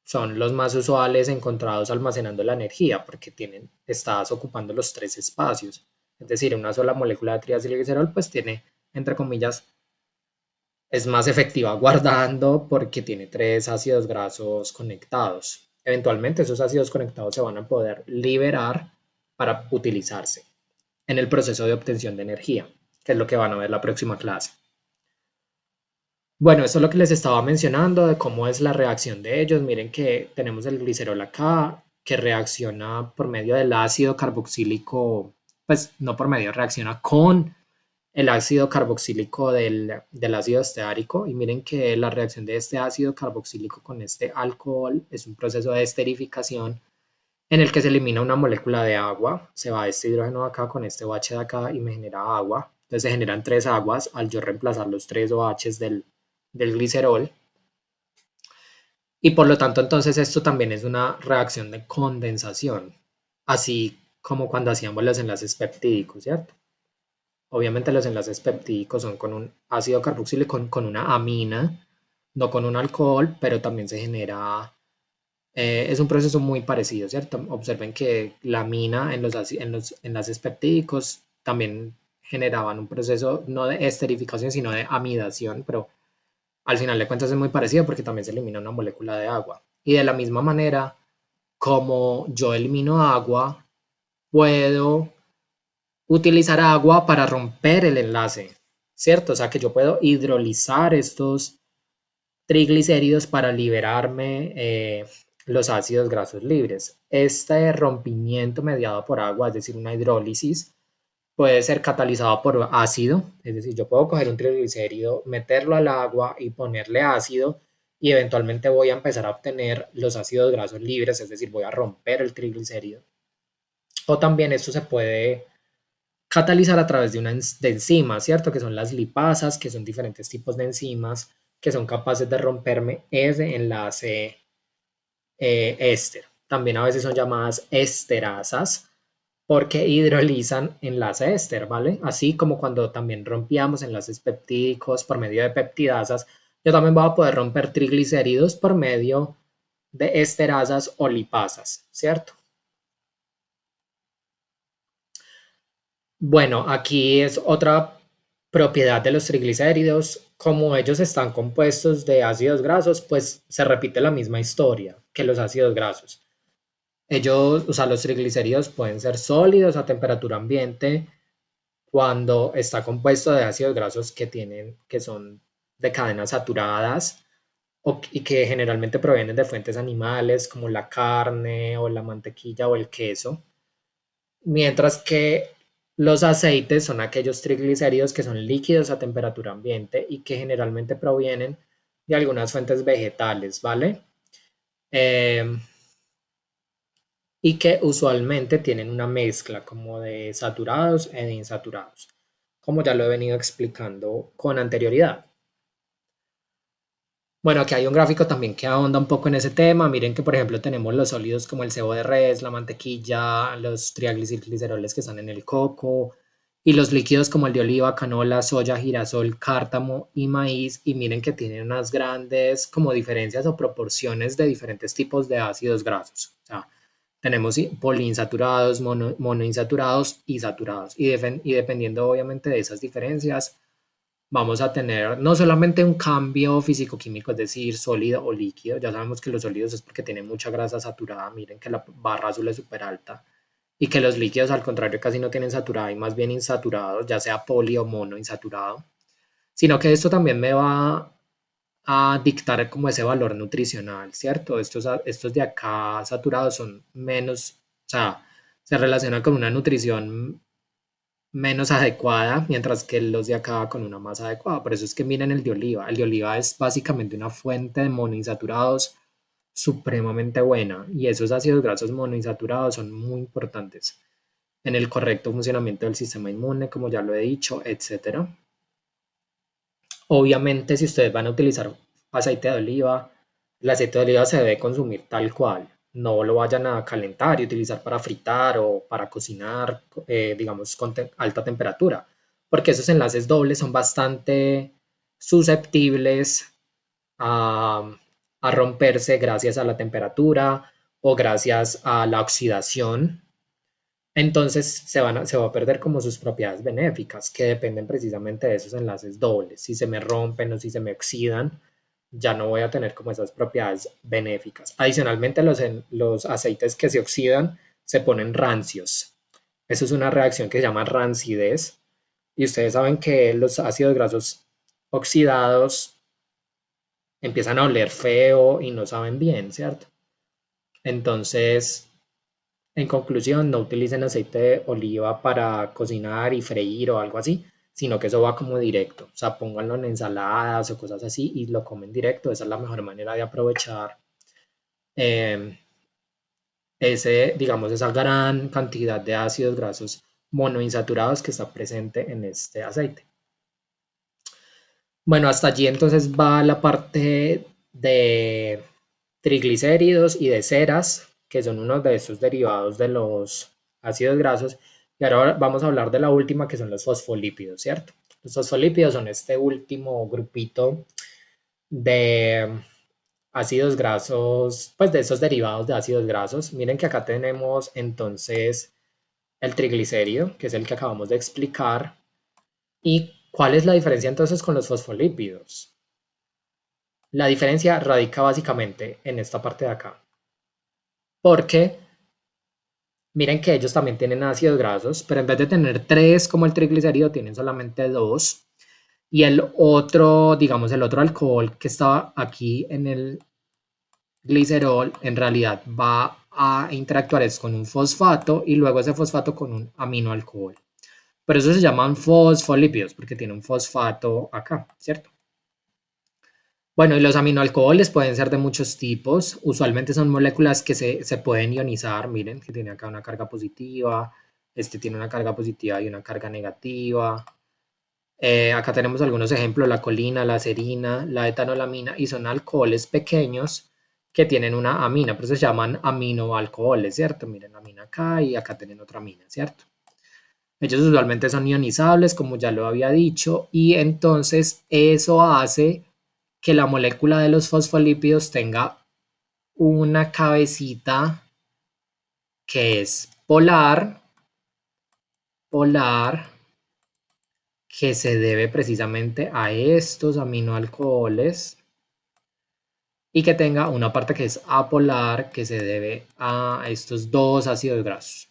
[SPEAKER 1] son los más usuales encontrados almacenando la energía porque estás ocupando los tres espacios. Es decir, una sola molécula de triacilglicerol pues tiene, entre comillas, es más efectiva guardando porque tiene tres ácidos grasos conectados. Eventualmente esos ácidos conectados se van a poder liberar para utilizarse en el proceso de obtención de energía, que es lo que van a ver la próxima clase. Bueno, esto es lo que les estaba mencionando de cómo es la reacción de ellos. Miren que tenemos el glicerol acá que reacciona por medio del ácido carboxílico, pues no por medio, reacciona con el ácido carboxílico del ácido esteárico y miren que la reacción de este ácido carboxílico con este alcohol es un proceso de esterificación en el que se elimina una molécula de agua, se va este hidrógeno de acá con este OH de acá y me genera agua, entonces se generan tres aguas al yo reemplazar los tres OHs del glicerol y por lo tanto entonces esto también es una reacción de condensación, así como cuando hacíamos los enlaces peptídicos, ¿cierto? Obviamente los enlaces peptídicos son con un ácido carboxílico, con una amina, no con un alcohol, pero también se genera, es un proceso muy parecido, ¿cierto? Observen que la amina en los enlaces peptídicos también generaban un proceso no de esterificación, sino de amidación, pero al final de cuentas es muy parecido porque también se elimina una molécula de agua. Y de la misma manera, como yo elimino agua, puedo utilizar agua para romper el enlace, ¿cierto? O sea que yo puedo hidrolizar estos triglicéridos para liberarme los ácidos grasos libres. Este rompimiento mediado por agua, es decir, una hidrólisis, puede ser catalizado por ácido, es decir, yo puedo coger un triglicérido, meterlo al agua y ponerle ácido y eventualmente voy a empezar a obtener los ácidos grasos libres, es decir, voy a romper el triglicérido. O también esto se puede catalizar a través de enzimas, ¿cierto? Que son las lipasas, que son diferentes tipos de enzimas que son capaces de romperme ese enlace éster. También a veces son llamadas esterasas porque hidrolizan enlace éster, ¿vale? Así como cuando también rompíamos enlaces peptídicos por medio de peptidasas, yo también voy a poder romper triglicéridos por medio de esterasas o lipasas, ¿cierto? Bueno, aquí es otra propiedad de los triglicéridos. Como ellos están compuestos de ácidos grasos, pues se repite la misma historia que los ácidos grasos. Ellos, o sea, los triglicéridos pueden ser sólidos a temperatura ambiente cuando está compuesto de ácidos grasos que son de cadenas saturadas y que generalmente provienen de fuentes animales como la carne o la mantequilla o el queso. Mientras que Los aceites son aquellos triglicéridos que son líquidos a temperatura ambiente y que generalmente provienen de algunas fuentes vegetales, ¿vale? Eh, y que usualmente tienen una mezcla como de saturados e de insaturados, como ya lo he venido explicando con anterioridad. Bueno, aquí hay un gráfico también que ahonda un poco en ese tema. Miren que, por ejemplo, tenemos los sólidos como el cebo de res, la mantequilla, los triacilgliceroles que están en el coco y los líquidos como el de oliva, canola, soya, girasol, cártamo y maíz. Y miren que tienen unas grandes como diferencias o proporciones de diferentes tipos de ácidos grasos. O sea, tenemos poliinsaturados, monoinsaturados y saturados. Y dependiendo obviamente de esas diferencias, vamos a tener no solamente un cambio físico-químico, es decir, sólido o líquido. Ya sabemos que los sólidos es porque tienen mucha grasa saturada. Miren que la barra azul es súper alta. Y que los líquidos, al contrario, casi no tienen saturada y más bien insaturados, ya sea poli o mono insaturado. Sino que esto también me va a dictar como ese valor nutricional, ¿cierto? Estos de acá saturados son menos, o sea, se relacionan con una nutrición menos adecuada, mientras que los de acá con una más adecuada. Por eso es que miren el de oliva. El de oliva es básicamente una fuente de monoinsaturados supremamente buena y esos ácidos grasos monoinsaturados son muy importantes en el correcto funcionamiento del sistema inmune, como ya lo he dicho, etcétera. Obviamente, si ustedes van a utilizar aceite de oliva, el aceite de oliva se debe consumir tal cual. No lo vayan a calentar y utilizar para fritar o para cocinar, digamos, con alta temperatura, porque esos enlaces dobles son bastante susceptibles a, a romperse gracias a la temperatura o gracias a la oxidación. Entonces se va a perder como sus propiedades benéficas, que dependen precisamente de esos enlaces dobles. Si se me rompen o si se me oxidan, ya no voy a tener como esas propiedades benéficas. Adicionalmente, los aceites que se oxidan se ponen rancios. Eso es una reacción que se llama rancidez. Y ustedes saben que los ácidos grasos oxidados empiezan a oler feo y no saben bien, ¿cierto? Entonces, en conclusión, no utilicen aceite de oliva para cocinar y freír o algo así, sino que eso va como directo. O sea, pónganlo en ensaladas o cosas así y lo comen directo. Esa es la mejor manera de aprovechar eh, digamos, esa gran cantidad de ácidos grasos monoinsaturados que está presente en este aceite. Bueno, hasta allí entonces va la parte de triglicéridos y de ceras, que son unos de esos derivados de los ácidos grasos. Y ahora vamos a hablar de la última, que son los fosfolípidos, ¿cierto? Los fosfolípidos son este último grupito de ácidos grasos, pues de esos derivados de ácidos grasos. Miren que acá tenemos entonces el triglicérido, que es el que acabamos de explicar. ¿Y cuál es la diferencia entonces con los fosfolípidos? La diferencia radica básicamente en esta parte de acá. Porque miren que ellos también tienen ácidos grasos, pero en vez de tener tres como el triglicérido, tienen solamente dos. Y el otro, digamos, el otro alcohol que estaba aquí en el glicerol, en realidad va a interactuar es con un fosfato y luego ese fosfato con un aminoalcohol. Por eso se llaman fosfolípidos, porque tiene un fosfato acá, ¿cierto? Bueno, y los aminoalcoholes pueden ser de muchos tipos. Usualmente son moléculas que se pueden ionizar. Miren que tiene acá una carga positiva. Este tiene una carga positiva y una carga negativa. Acá tenemos algunos ejemplos, la colina, la serina, la etanolamina, y son alcoholes pequeños que tienen una amina, por eso se llaman aminoalcoholes, ¿cierto? Miren, amina acá y acá tienen otra amina, ¿cierto? Ellos usualmente son ionizables, como ya lo había dicho, y entonces eso hace que la molécula de los fosfolípidos tenga una cabecita que es polar, que se debe precisamente a estos aminoalcoholes y que tenga una parte que es apolar, que se debe a estos dos ácidos grasos.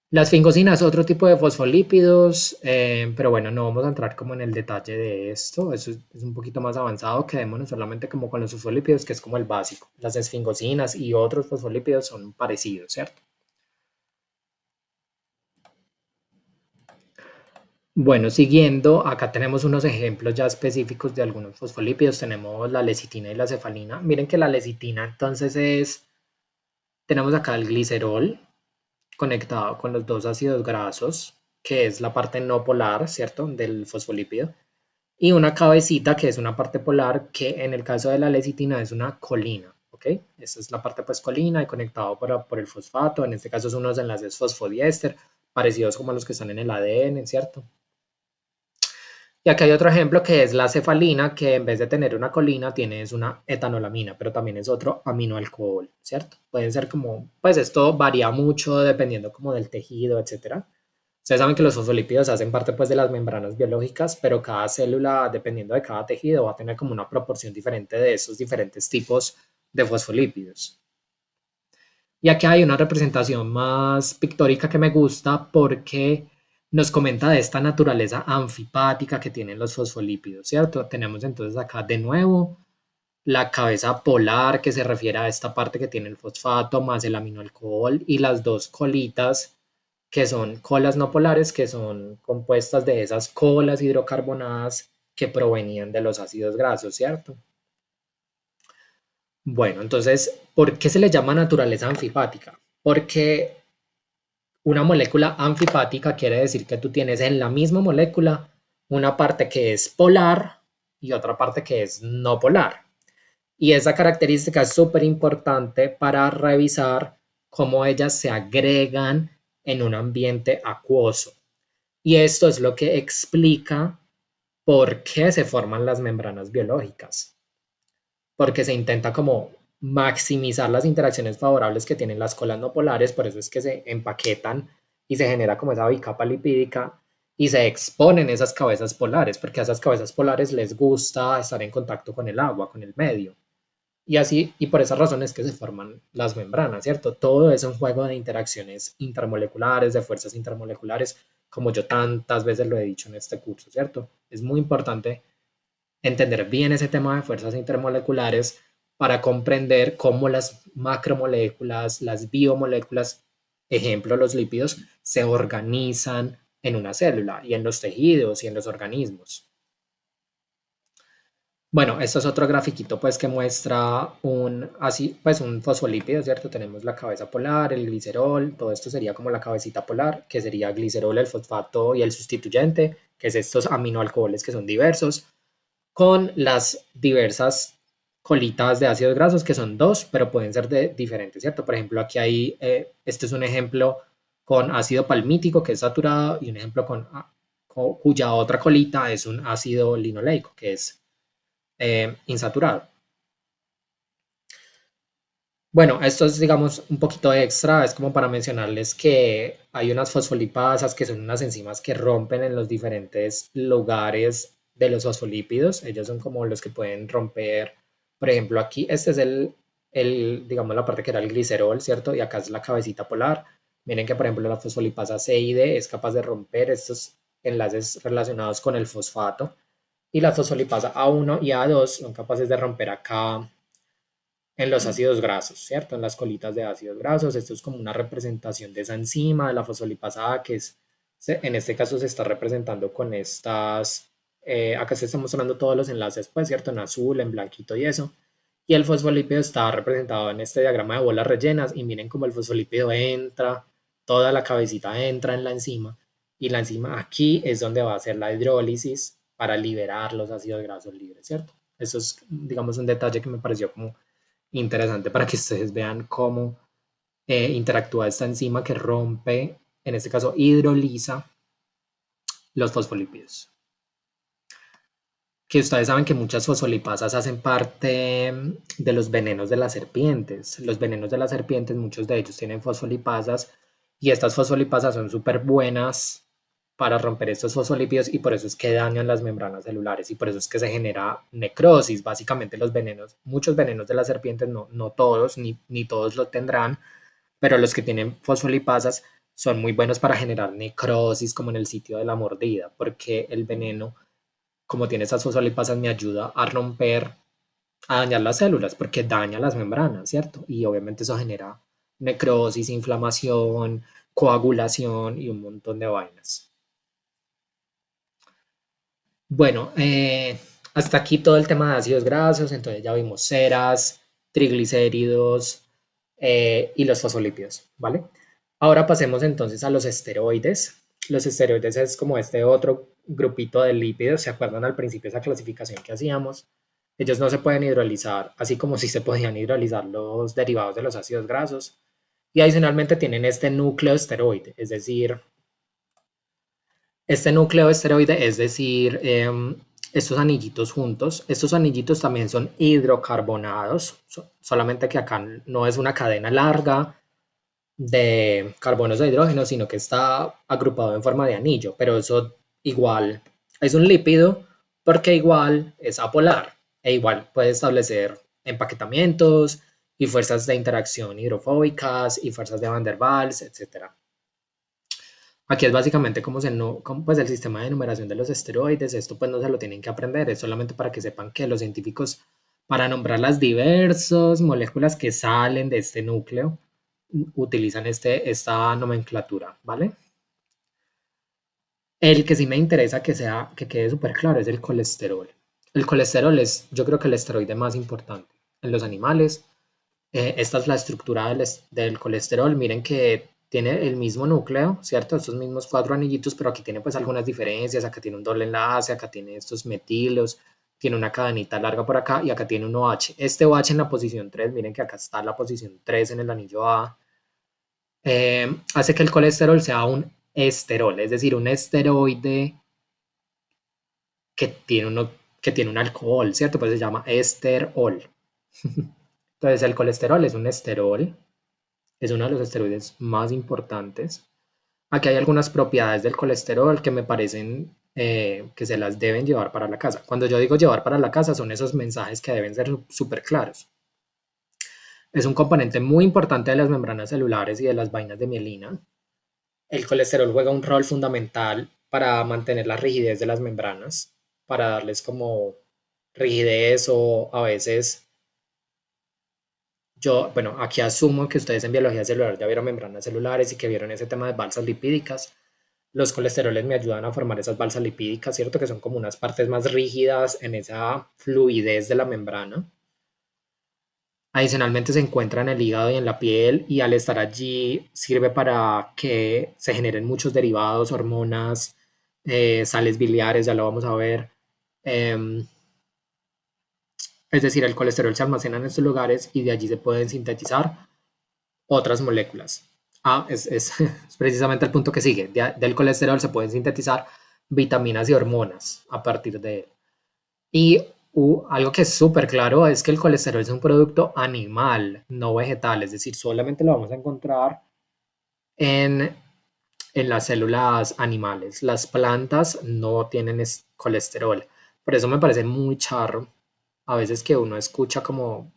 [SPEAKER 1] Las fingosinas, otro tipo de fosfolípidos, pero bueno, no vamos a entrar como en el detalle de esto, eso es un poquito más avanzado, quedémonos solamente como con los fosfolípidos, que es como el básico. Las esfingosinas y otros fosfolípidos son parecidos, ¿cierto? Bueno, siguiendo, acá tenemos unos ejemplos ya específicos de algunos fosfolípidos. Tenemos la lecitina y la cefalina. Miren que la lecitina entonces tenemos acá el glicerol conectado con los dos ácidos grasos, que es la parte no polar, ¿cierto? Del fosfolípido. Y una cabecita que es una parte polar, que en el caso de la lecitina es una colina, ¿ok? Esta es la parte pues colina y conectado por el fosfato. En este caso son unos enlaces fosfodiéster, parecidos como los que están en el ADN, ¿cierto? Y aquí hay otro ejemplo que es la cefalina, que en vez de tener una colina, tiene es una etanolamina, pero también es otro aminoalcohol, ¿cierto? Pueden ser como, pues esto varía mucho dependiendo como del tejido, etcétera. Ustedes saben que los fosfolípidos hacen parte pues de las membranas biológicas, pero cada célula, dependiendo de cada tejido, va a tener como una proporción diferente de esos diferentes tipos de fosfolípidos. Y aquí hay una representación más pictórica que me gusta porque nos comenta de esta naturaleza anfipática que tienen los fosfolípidos, ¿cierto? Tenemos entonces acá de nuevo la cabeza polar que se refiere a esta parte que tiene el fosfato más el aminoalcohol y las dos colitas que son colas no polares que son compuestas de esas colas hidrocarbonadas que provenían de los ácidos grasos, ¿cierto? Bueno, entonces, ¿por qué se le llama naturaleza anfipática? Porque una molécula anfipática quiere decir que tú tienes en la misma molécula una parte que es polar y otra parte que es no polar. Y esa característica es súper importante para revisar cómo ellas se agregan en un ambiente acuoso. Y esto es lo que explica por qué se forman las membranas biológicas. Porque se intenta como maximizar las interacciones favorables que tienen las colas no polares, por eso es que se empaquetan y se genera como esa bicapa lipídica y se exponen esas cabezas polares, porque a esas cabezas polares les gusta estar en contacto con el agua, con el medio. Y así, y por esa razón es que se forman las membranas, ¿cierto? Todo es un juego de interacciones intermoleculares, de fuerzas intermoleculares, como yo tantas veces lo he dicho en este curso, ¿cierto? Es muy importante entender bien ese tema de fuerzas intermoleculares para comprender cómo las macromoléculas, las biomoléculas, ejemplo, los lípidos, se organizan en una célula y en los tejidos y en los organismos. Bueno, esto es otro grafiquito pues que muestra un así pues un fosfolípido, ¿cierto? Tenemos la cabeza polar, el glicerol, todo esto sería como la cabecita polar, que sería glicerol, el fosfato y el sustituyente, que es estos aminoalcoholes que son diversos, con las diversas colitas de ácidos grasos que son dos, pero pueden ser de diferentes, ¿cierto? Por ejemplo, aquí hay, este es un ejemplo con ácido palmítico que es saturado y un ejemplo cuya otra colita es un ácido linoleico que es insaturado. Bueno, esto es, digamos, un poquito extra, es como para mencionarles que hay unas fosfolipasas que son unas enzimas que rompen en los diferentes lugares de los fosfolípidos. Ellos son como los que pueden romper, por ejemplo, aquí, este es digamos, la parte que era el glicerol, ¿cierto? Y acá es la cabecita polar. Miren que, por ejemplo, la fosfolipasa C y D es capaz de romper estos enlaces relacionados con el fosfato. Y la fosfolipasa A1 y A2 son capaces de romper acá en los ácidos grasos, ¿cierto? En las colitas de ácidos grasos. Esto es como una representación de esa enzima, de la fosfolipasa A, que es, en este caso se está representando con estas, acá se está mostrando todos los enlaces, pues, ¿cierto? En azul, en blanquito y eso. Y el fosfolípido está representado en este diagrama de bolas rellenas y miren cómo el fosfolípido entra, toda la cabecita entra en la enzima y la enzima aquí es donde va a hacer la hidrólisis para liberar los ácidos grasos libres, ¿cierto? Eso es, digamos, un detalle que me pareció como interesante para que ustedes vean cómo interactúa esta enzima que rompe, en este caso hidroliza los fosfolípidos. Que ustedes saben que muchas fosfolipasas hacen parte de los venenos de las serpientes. Los venenos de las serpientes, muchos de ellos tienen fosfolipasas y estas fosfolipasas son súper buenas para romper estos fosfolípidos y por eso es que dañan las membranas celulares y por eso es que se genera necrosis. Básicamente los venenos, muchos venenos de las serpientes, no todos, ni todos lo tendrán, pero los que tienen fosfolipasas son muy buenos para generar necrosis como en el sitio de la mordida, porque el veneno, como tiene esas fosfolipasas, me ayuda a romper, a dañar las células, porque daña las membranas, ¿cierto? Y obviamente eso genera necrosis, inflamación, coagulación y un montón de vainas. Bueno, hasta aquí todo el tema de ácidos grasos, entonces ya vimos ceras, triglicéridos y los fosfolípidos, ¿vale? Ahora pasemos entonces a los esteroides. Los esteroides es como este otro grupito de lípidos, ¿se acuerdan al principio esa clasificación que hacíamos? Ellos no se pueden hidrolizar, así como si se podían hidrolizar los derivados de los ácidos grasos. Y adicionalmente tienen este núcleo esteroide, es decir, este núcleo esteroide, es decir, estos anillitos juntos, estos anillitos también son hidrocarbonados, solamente que acá no es una cadena larga de carbonos de hidrógeno, sino que está agrupado en forma de anillo, pero eso igual es un lípido porque igual es apolar e igual puede establecer empaquetamientos y fuerzas de interacción hidrofóbicas y fuerzas de Van der Waals, etcétera. Aquí es básicamente pues el sistema de numeración de los esteroides. Esto pues no se lo tienen que aprender, es solamente para que sepan que los científicos, para nombrar las diversas moléculas que salen de este núcleo, utilizan esta nomenclatura, ¿vale? El que sí me interesa que quede súper claro es el colesterol. El colesterol es, yo creo que el esteroide más importante en los animales. Esta es la estructura del colesterol. Miren que tiene el mismo núcleo, ¿cierto? Estos mismos cuatro anillitos, pero aquí tiene pues algunas diferencias. Acá tiene un doble enlace, acá tiene estos metilos, tiene una cadenita larga por acá y acá tiene un OH. Este OH en la posición 3, miren que acá está la posición 3 en el anillo A, hace que el colesterol sea un esterol, es decir, un esteroide que que tiene un alcohol, ¿cierto? Pues se llama esterol. Entonces el colesterol es un esterol, es uno de los esteroides más importantes. Aquí hay algunas propiedades del colesterol que me parecen que se las deben llevar para la casa. Cuando yo digo llevar para la casa son esos mensajes que deben ser súper claros. Es un componente muy importante de las membranas celulares y de las vainas de mielina. El colesterol juega un rol fundamental para mantener la rigidez de las membranas, para darles como rigidez o a veces bueno, aquí asumo que ustedes en biología celular ya vieron membranas celulares y que vieron ese tema de balsas lipídicas. Los colesteroles me ayudan a formar esas balsas lipídicas, ¿cierto? Que son como unas partes más rígidas en esa fluidez de la membrana. Adicionalmente se encuentra en el hígado y en la piel y al estar allí sirve para que se generen muchos derivados, hormonas, sales biliares, ya lo vamos a ver. Em, es decir, el colesterol se almacena en estos lugares y de allí se pueden sintetizar otras moléculas. Es precisamente el punto que sigue. Del colesterol se pueden sintetizar vitaminas y hormonas a partir de él. Y algo que es súper claro es que el colesterol es un producto animal, no vegetal, es decir, solamente lo vamos a encontrar en, en las células animales. Las plantas no tienen colesterol. Por eso me parece muy charro a veces que uno escucha como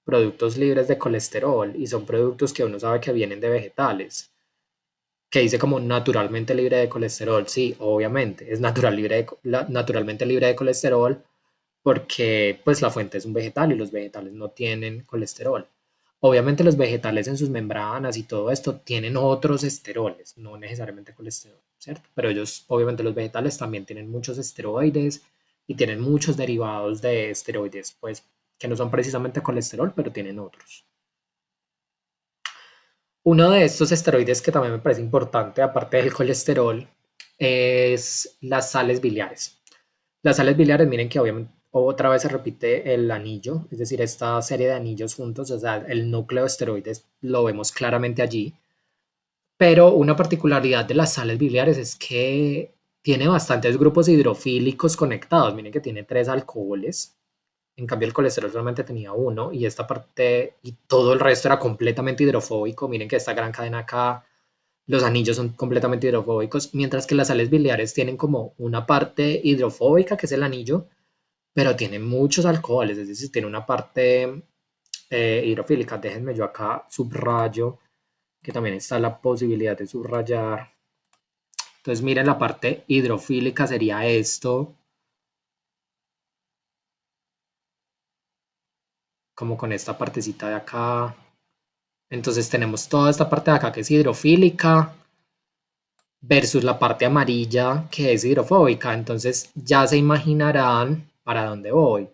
[SPEAKER 1] productos libres de colesterol y son productos que uno sabe que vienen de vegetales, que dice como naturalmente libre de colesterol. Sí, obviamente, es naturalmente libre de colesterol porque pues la fuente es un vegetal y los vegetales no tienen colesterol. Obviamente los vegetales en sus membranas y todo esto tienen otros esteroles, no necesariamente colesterol, ¿cierto? Pero ellos, obviamente los vegetales también tienen muchos esteroides y tienen muchos derivados de esteroides, pues que no son precisamente colesterol, pero tienen otros. Uno de estos esteroides que también me parece importante, aparte del colesterol, es las sales biliares. Las sales biliares, miren que obviamente otra vez se repite el anillo, es decir, esta serie de anillos juntos, o sea, el núcleo de esteroides lo vemos claramente allí, pero una particularidad de las sales biliares es que tiene bastantes grupos hidrofílicos conectados, miren que tiene tres alcoholes, en cambio el colesterol solamente tenía uno y esta parte y todo el resto era completamente hidrofóbico, miren que esta gran cadena acá, los anillos son completamente hidrofóbicos, mientras que las sales biliares tienen como una parte hidrofóbica, que es el anillo, pero tiene muchos alcoholes, es decir, tiene una parte hidrofílica. Déjenme yo acá subrayo, que también está la posibilidad de subrayar. Entonces, miren, la parte hidrofílica sería esto, como con esta partecita de acá. Entonces tenemos toda esta parte de acá que es hidrofílica versus la parte amarilla que es hidrofóbica. Entonces ya se imaginarán para dónde voy,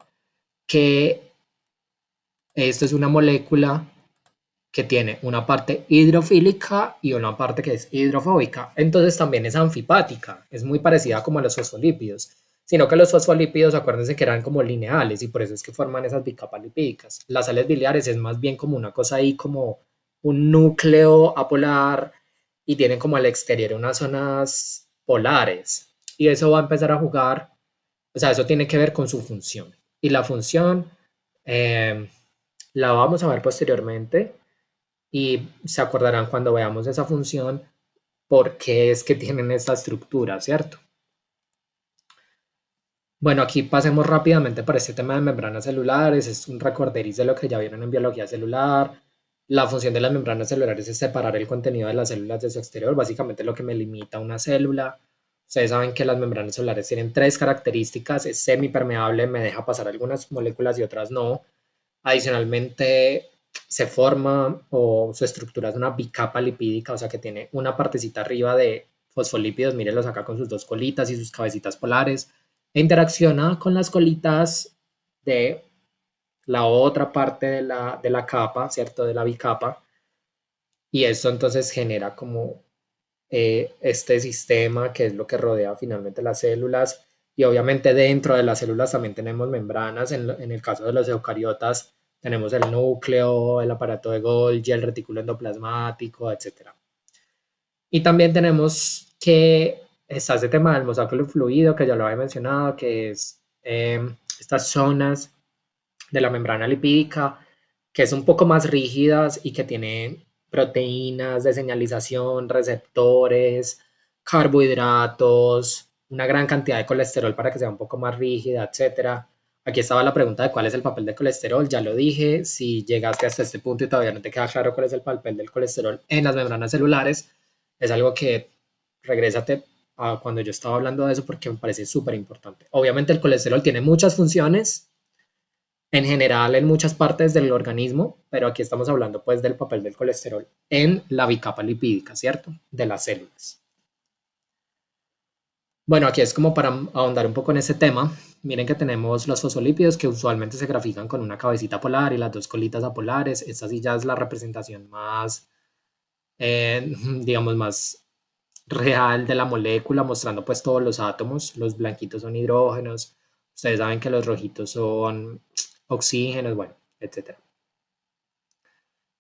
[SPEAKER 1] que esto es una molécula que tiene una parte hidrofílica y una parte que es hidrofóbica. Entonces también es anfipática, es muy parecida como a los fosfolípidos, sino que los fosfolípidos, acuérdense que eran como lineales y por eso es que forman esas bicapas lipídicas. Las sales biliares es más bien como una cosa ahí como un núcleo apolar y tienen como al exterior unas zonas polares y eso va a empezar a jugar, o sea, eso tiene que ver con su función y la función eh, la vamos a ver posteriormente y se acordarán cuando veamos esa función por qué es que tienen esta estructura, ¿cierto? Bueno, aquí pasemos rápidamente por este tema de membranas celulares, es un recorderis de lo que ya vieron en biología celular. La función de las membranas celulares es separar el contenido de las células de su exterior, básicamente lo que me limita a una célula. Ustedes saben que las membranas celulares tienen tres características, es semipermeable, me deja pasar algunas moléculas y otras no. Adicionalmente, se forma o su estructura es una bicapa lipídica, o sea que tiene una partecita arriba de fosfolípidos, mírenlos acá con sus dos colitas y sus cabecitas polares, e interacciona con las colitas de la otra parte de la capa, ¿cierto? De la bicapa, y esto entonces genera como este sistema que es lo que rodea finalmente las células. Y obviamente dentro de las células también tenemos membranas. En el caso de los eucariotas tenemos el núcleo, el aparato de Golgi, el retículo endoplasmático, etc. Y también tenemos que está este tema del mosaico fluido, que ya lo había mencionado, que es estas zonas de la membrana lipídica, que es un poco más rígidas y que tienen proteínas de señalización, receptores, carbohidratos, una gran cantidad de colesterol para que sea un poco más rígida, etcétera. Aquí estaba la pregunta de cuál es el papel del colesterol, ya lo dije, si llegaste hasta este punto y todavía no te queda claro cuál es el papel del colesterol en las membranas celulares, es algo que regrésate a cuando yo estaba hablando de eso porque me parece súper importante. Obviamente el colesterol tiene muchas funciones, en general en muchas partes del organismo, pero aquí estamos hablando pues del papel del colesterol en la bicapa lipídica, ¿cierto? De las células. Bueno, aquí es como para ahondar un poco en ese tema. Miren que tenemos los fosfolípidos que usualmente se grafican con una cabecita polar y las dos colitas apolares. Esta sí ya es la representación más, digamos, más real de la molécula, mostrando pues todos los átomos. Los blanquitos son hidrógenos. Ustedes saben que los rojitos son oxígenos, bueno, etcétera.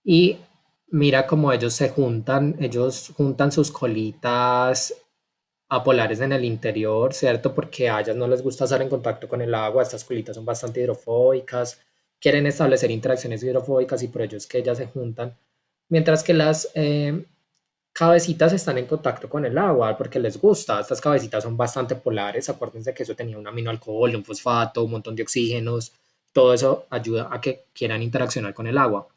[SPEAKER 1] Y mira cómo ellos juntan sus colitas apolares en el interior, ¿cierto? Porque a ellas no les gusta estar en contacto con el agua, estas colitas son bastante hidrofóbicas, quieren establecer interacciones hidrofóbicas y por ello es que ellas se juntan, mientras que las cabecitas están en contacto con el agua porque les gusta, estas cabecitas son bastante polares, acuérdense que eso tenía un aminoalcohol, un fosfato, un montón de oxígenos, todo eso ayuda a que quieran interaccionar con el agua.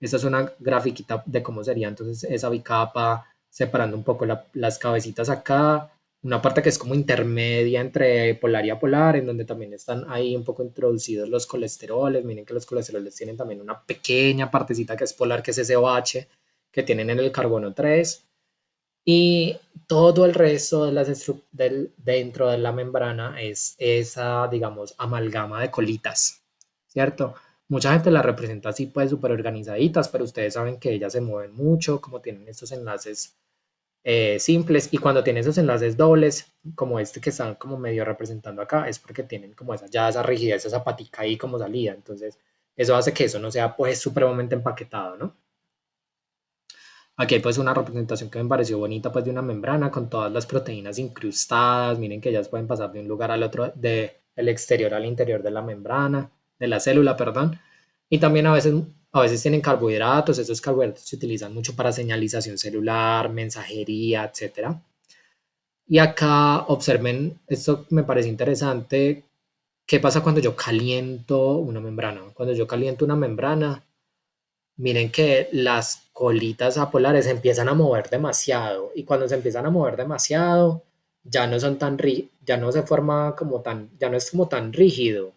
[SPEAKER 1] Esta es una grafiquita de cómo sería entonces esa bicapa, separando un poco las cabecitas acá, una parte que es como intermedia entre polar y apolar, en donde también están ahí un poco introducidos los colesteroles. Miren que los colesteroles tienen también una pequeña partecita que es polar, que es ese OH que tienen en el carbono 3. Y todo el resto de dentro de la membrana es esa, digamos, amalgama de colitas, ¿cierto? Mucha gente la representa así, pues, súper organizaditas, pero ustedes saben que ellas se mueven mucho, como tienen estos enlaces simples, y cuando tienen esos enlaces dobles, como este que están como medio representando acá, es porque tienen como esa rigidez, esa patica ahí como salida. Entonces, eso hace que eso no sea, pues, supremamente empaquetado, ¿no? Aquí hay pues una representación que me pareció bonita pues de una membrana con todas las proteínas incrustadas. Miren que ellas pueden pasar de un lugar al otro, de el exterior al interior de la membrana, de la célula, perdón. Y también a veces tienen carbohidratos. Estos carbohidratos se utilizan mucho para señalización celular, mensajería, etcétera. Y acá observen, esto me parece interesante. ¿Qué pasa cuando yo caliento una membrana? Cuando yo caliento una membrana, miren que las colitas apolares se empiezan a mover demasiado y cuando se empiezan a mover demasiado ya no son ya no se forma como tan, ya no es como tan rígido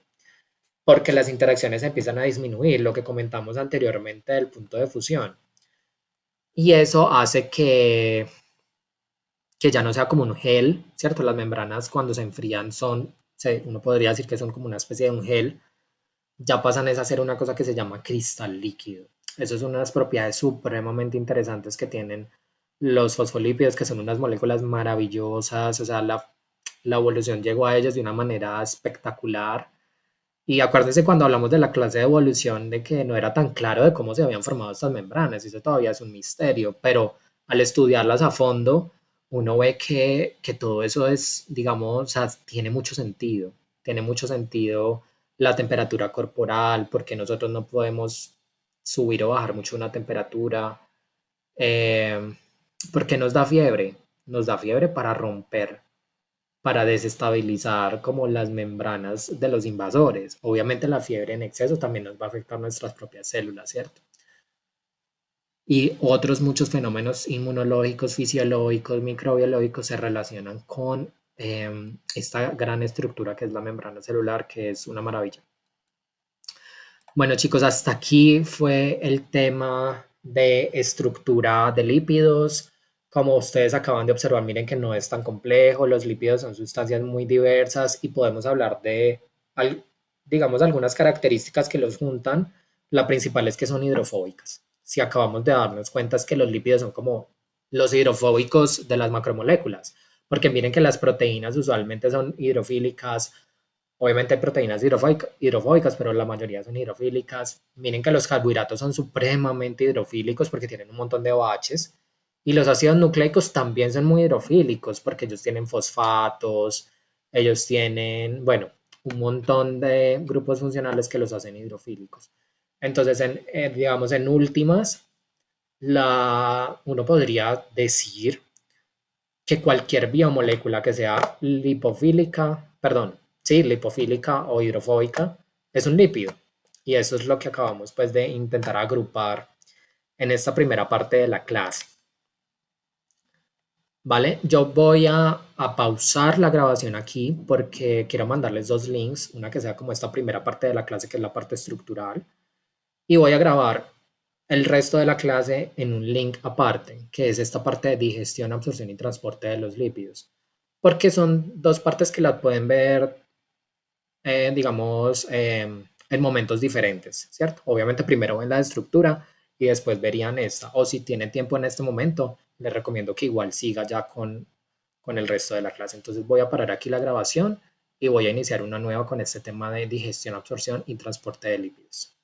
[SPEAKER 1] porque las interacciones empiezan a disminuir, lo que comentamos anteriormente del punto de fusión. Y eso hace que ya no sea como un gel, ¿cierto? Las membranas cuando se enfrían uno podría decir que son como una especie de un gel, ya pasan a ser una cosa que se llama cristal líquido. Eso son unas propiedades supremamente interesantes que tienen los fosfolípidos, que son unas moléculas maravillosas, o sea, la evolución llegó a ellas de una manera espectacular. Y acuérdense cuando hablamos de la clase de evolución de que no era tan claro de cómo se habían formado estas membranas, eso todavía es un misterio, pero al estudiarlas a fondo, uno ve que todo eso es, digamos, o sea, tiene mucho sentido la temperatura corporal, porque nosotros no podemos subir o bajar mucho una temperatura, eh, porque nos da fiebre para desestabilizar como las membranas de los invasores. Obviamente la fiebre en exceso también nos va a afectar nuestras propias células, ¿cierto? Y otros muchos fenómenos inmunológicos, fisiológicos, microbiológicos se relacionan con esta gran estructura que es la membrana celular, que es una maravilla. Bueno, chicos, hasta aquí fue el tema de estructura de lípidos. Como ustedes acaban de observar, miren que no es tan complejo. Los lípidos son sustancias muy diversas y podemos hablar de, digamos, algunas características que los juntan. La principal es que son hidrofóbicas. Si acabamos de darnos cuenta es que los lípidos son como los hidrofóbicos de las macromoléculas, porque miren que las proteínas usualmente son hidrofílicas. Obviamente hay proteínas hidrofóbicas, pero la mayoría son hidrofílicas. Miren que los carbohidratos son supremamente hidrofílicos porque tienen un montón de OHs. Y los ácidos nucleicos también son muy hidrofílicos porque ellos tienen fosfatos, ellos tienen, bueno, un montón de grupos funcionales que los hacen hidrofílicos. Entonces, digamos, en últimas, uno podría decir que cualquier biomolécula que sea lipofílica, perdón, sí, lipofílica o hidrofóbica, es un lípido. Y eso es lo que acabamos pues de intentar agrupar en esta primera parte de la clase. ¿Vale? Yo voy a pausar la grabación aquí porque quiero mandarles dos links, una que sea como esta primera parte de la clase, que es la parte estructural, y voy a grabar el resto de la clase en un link aparte, que es esta parte de digestión, absorción y transporte de los lípidos, porque son dos partes que las pueden ver, digamos, en momentos diferentes, ¿cierto? Obviamente primero ven la estructura y después verían esta, o si tienen tiempo en este momento, les recomiendo que igual siga ya con el resto de la clase. Entonces voy a parar aquí la grabación y voy a iniciar una nueva con este tema de digestión, absorción y transporte de lípidos.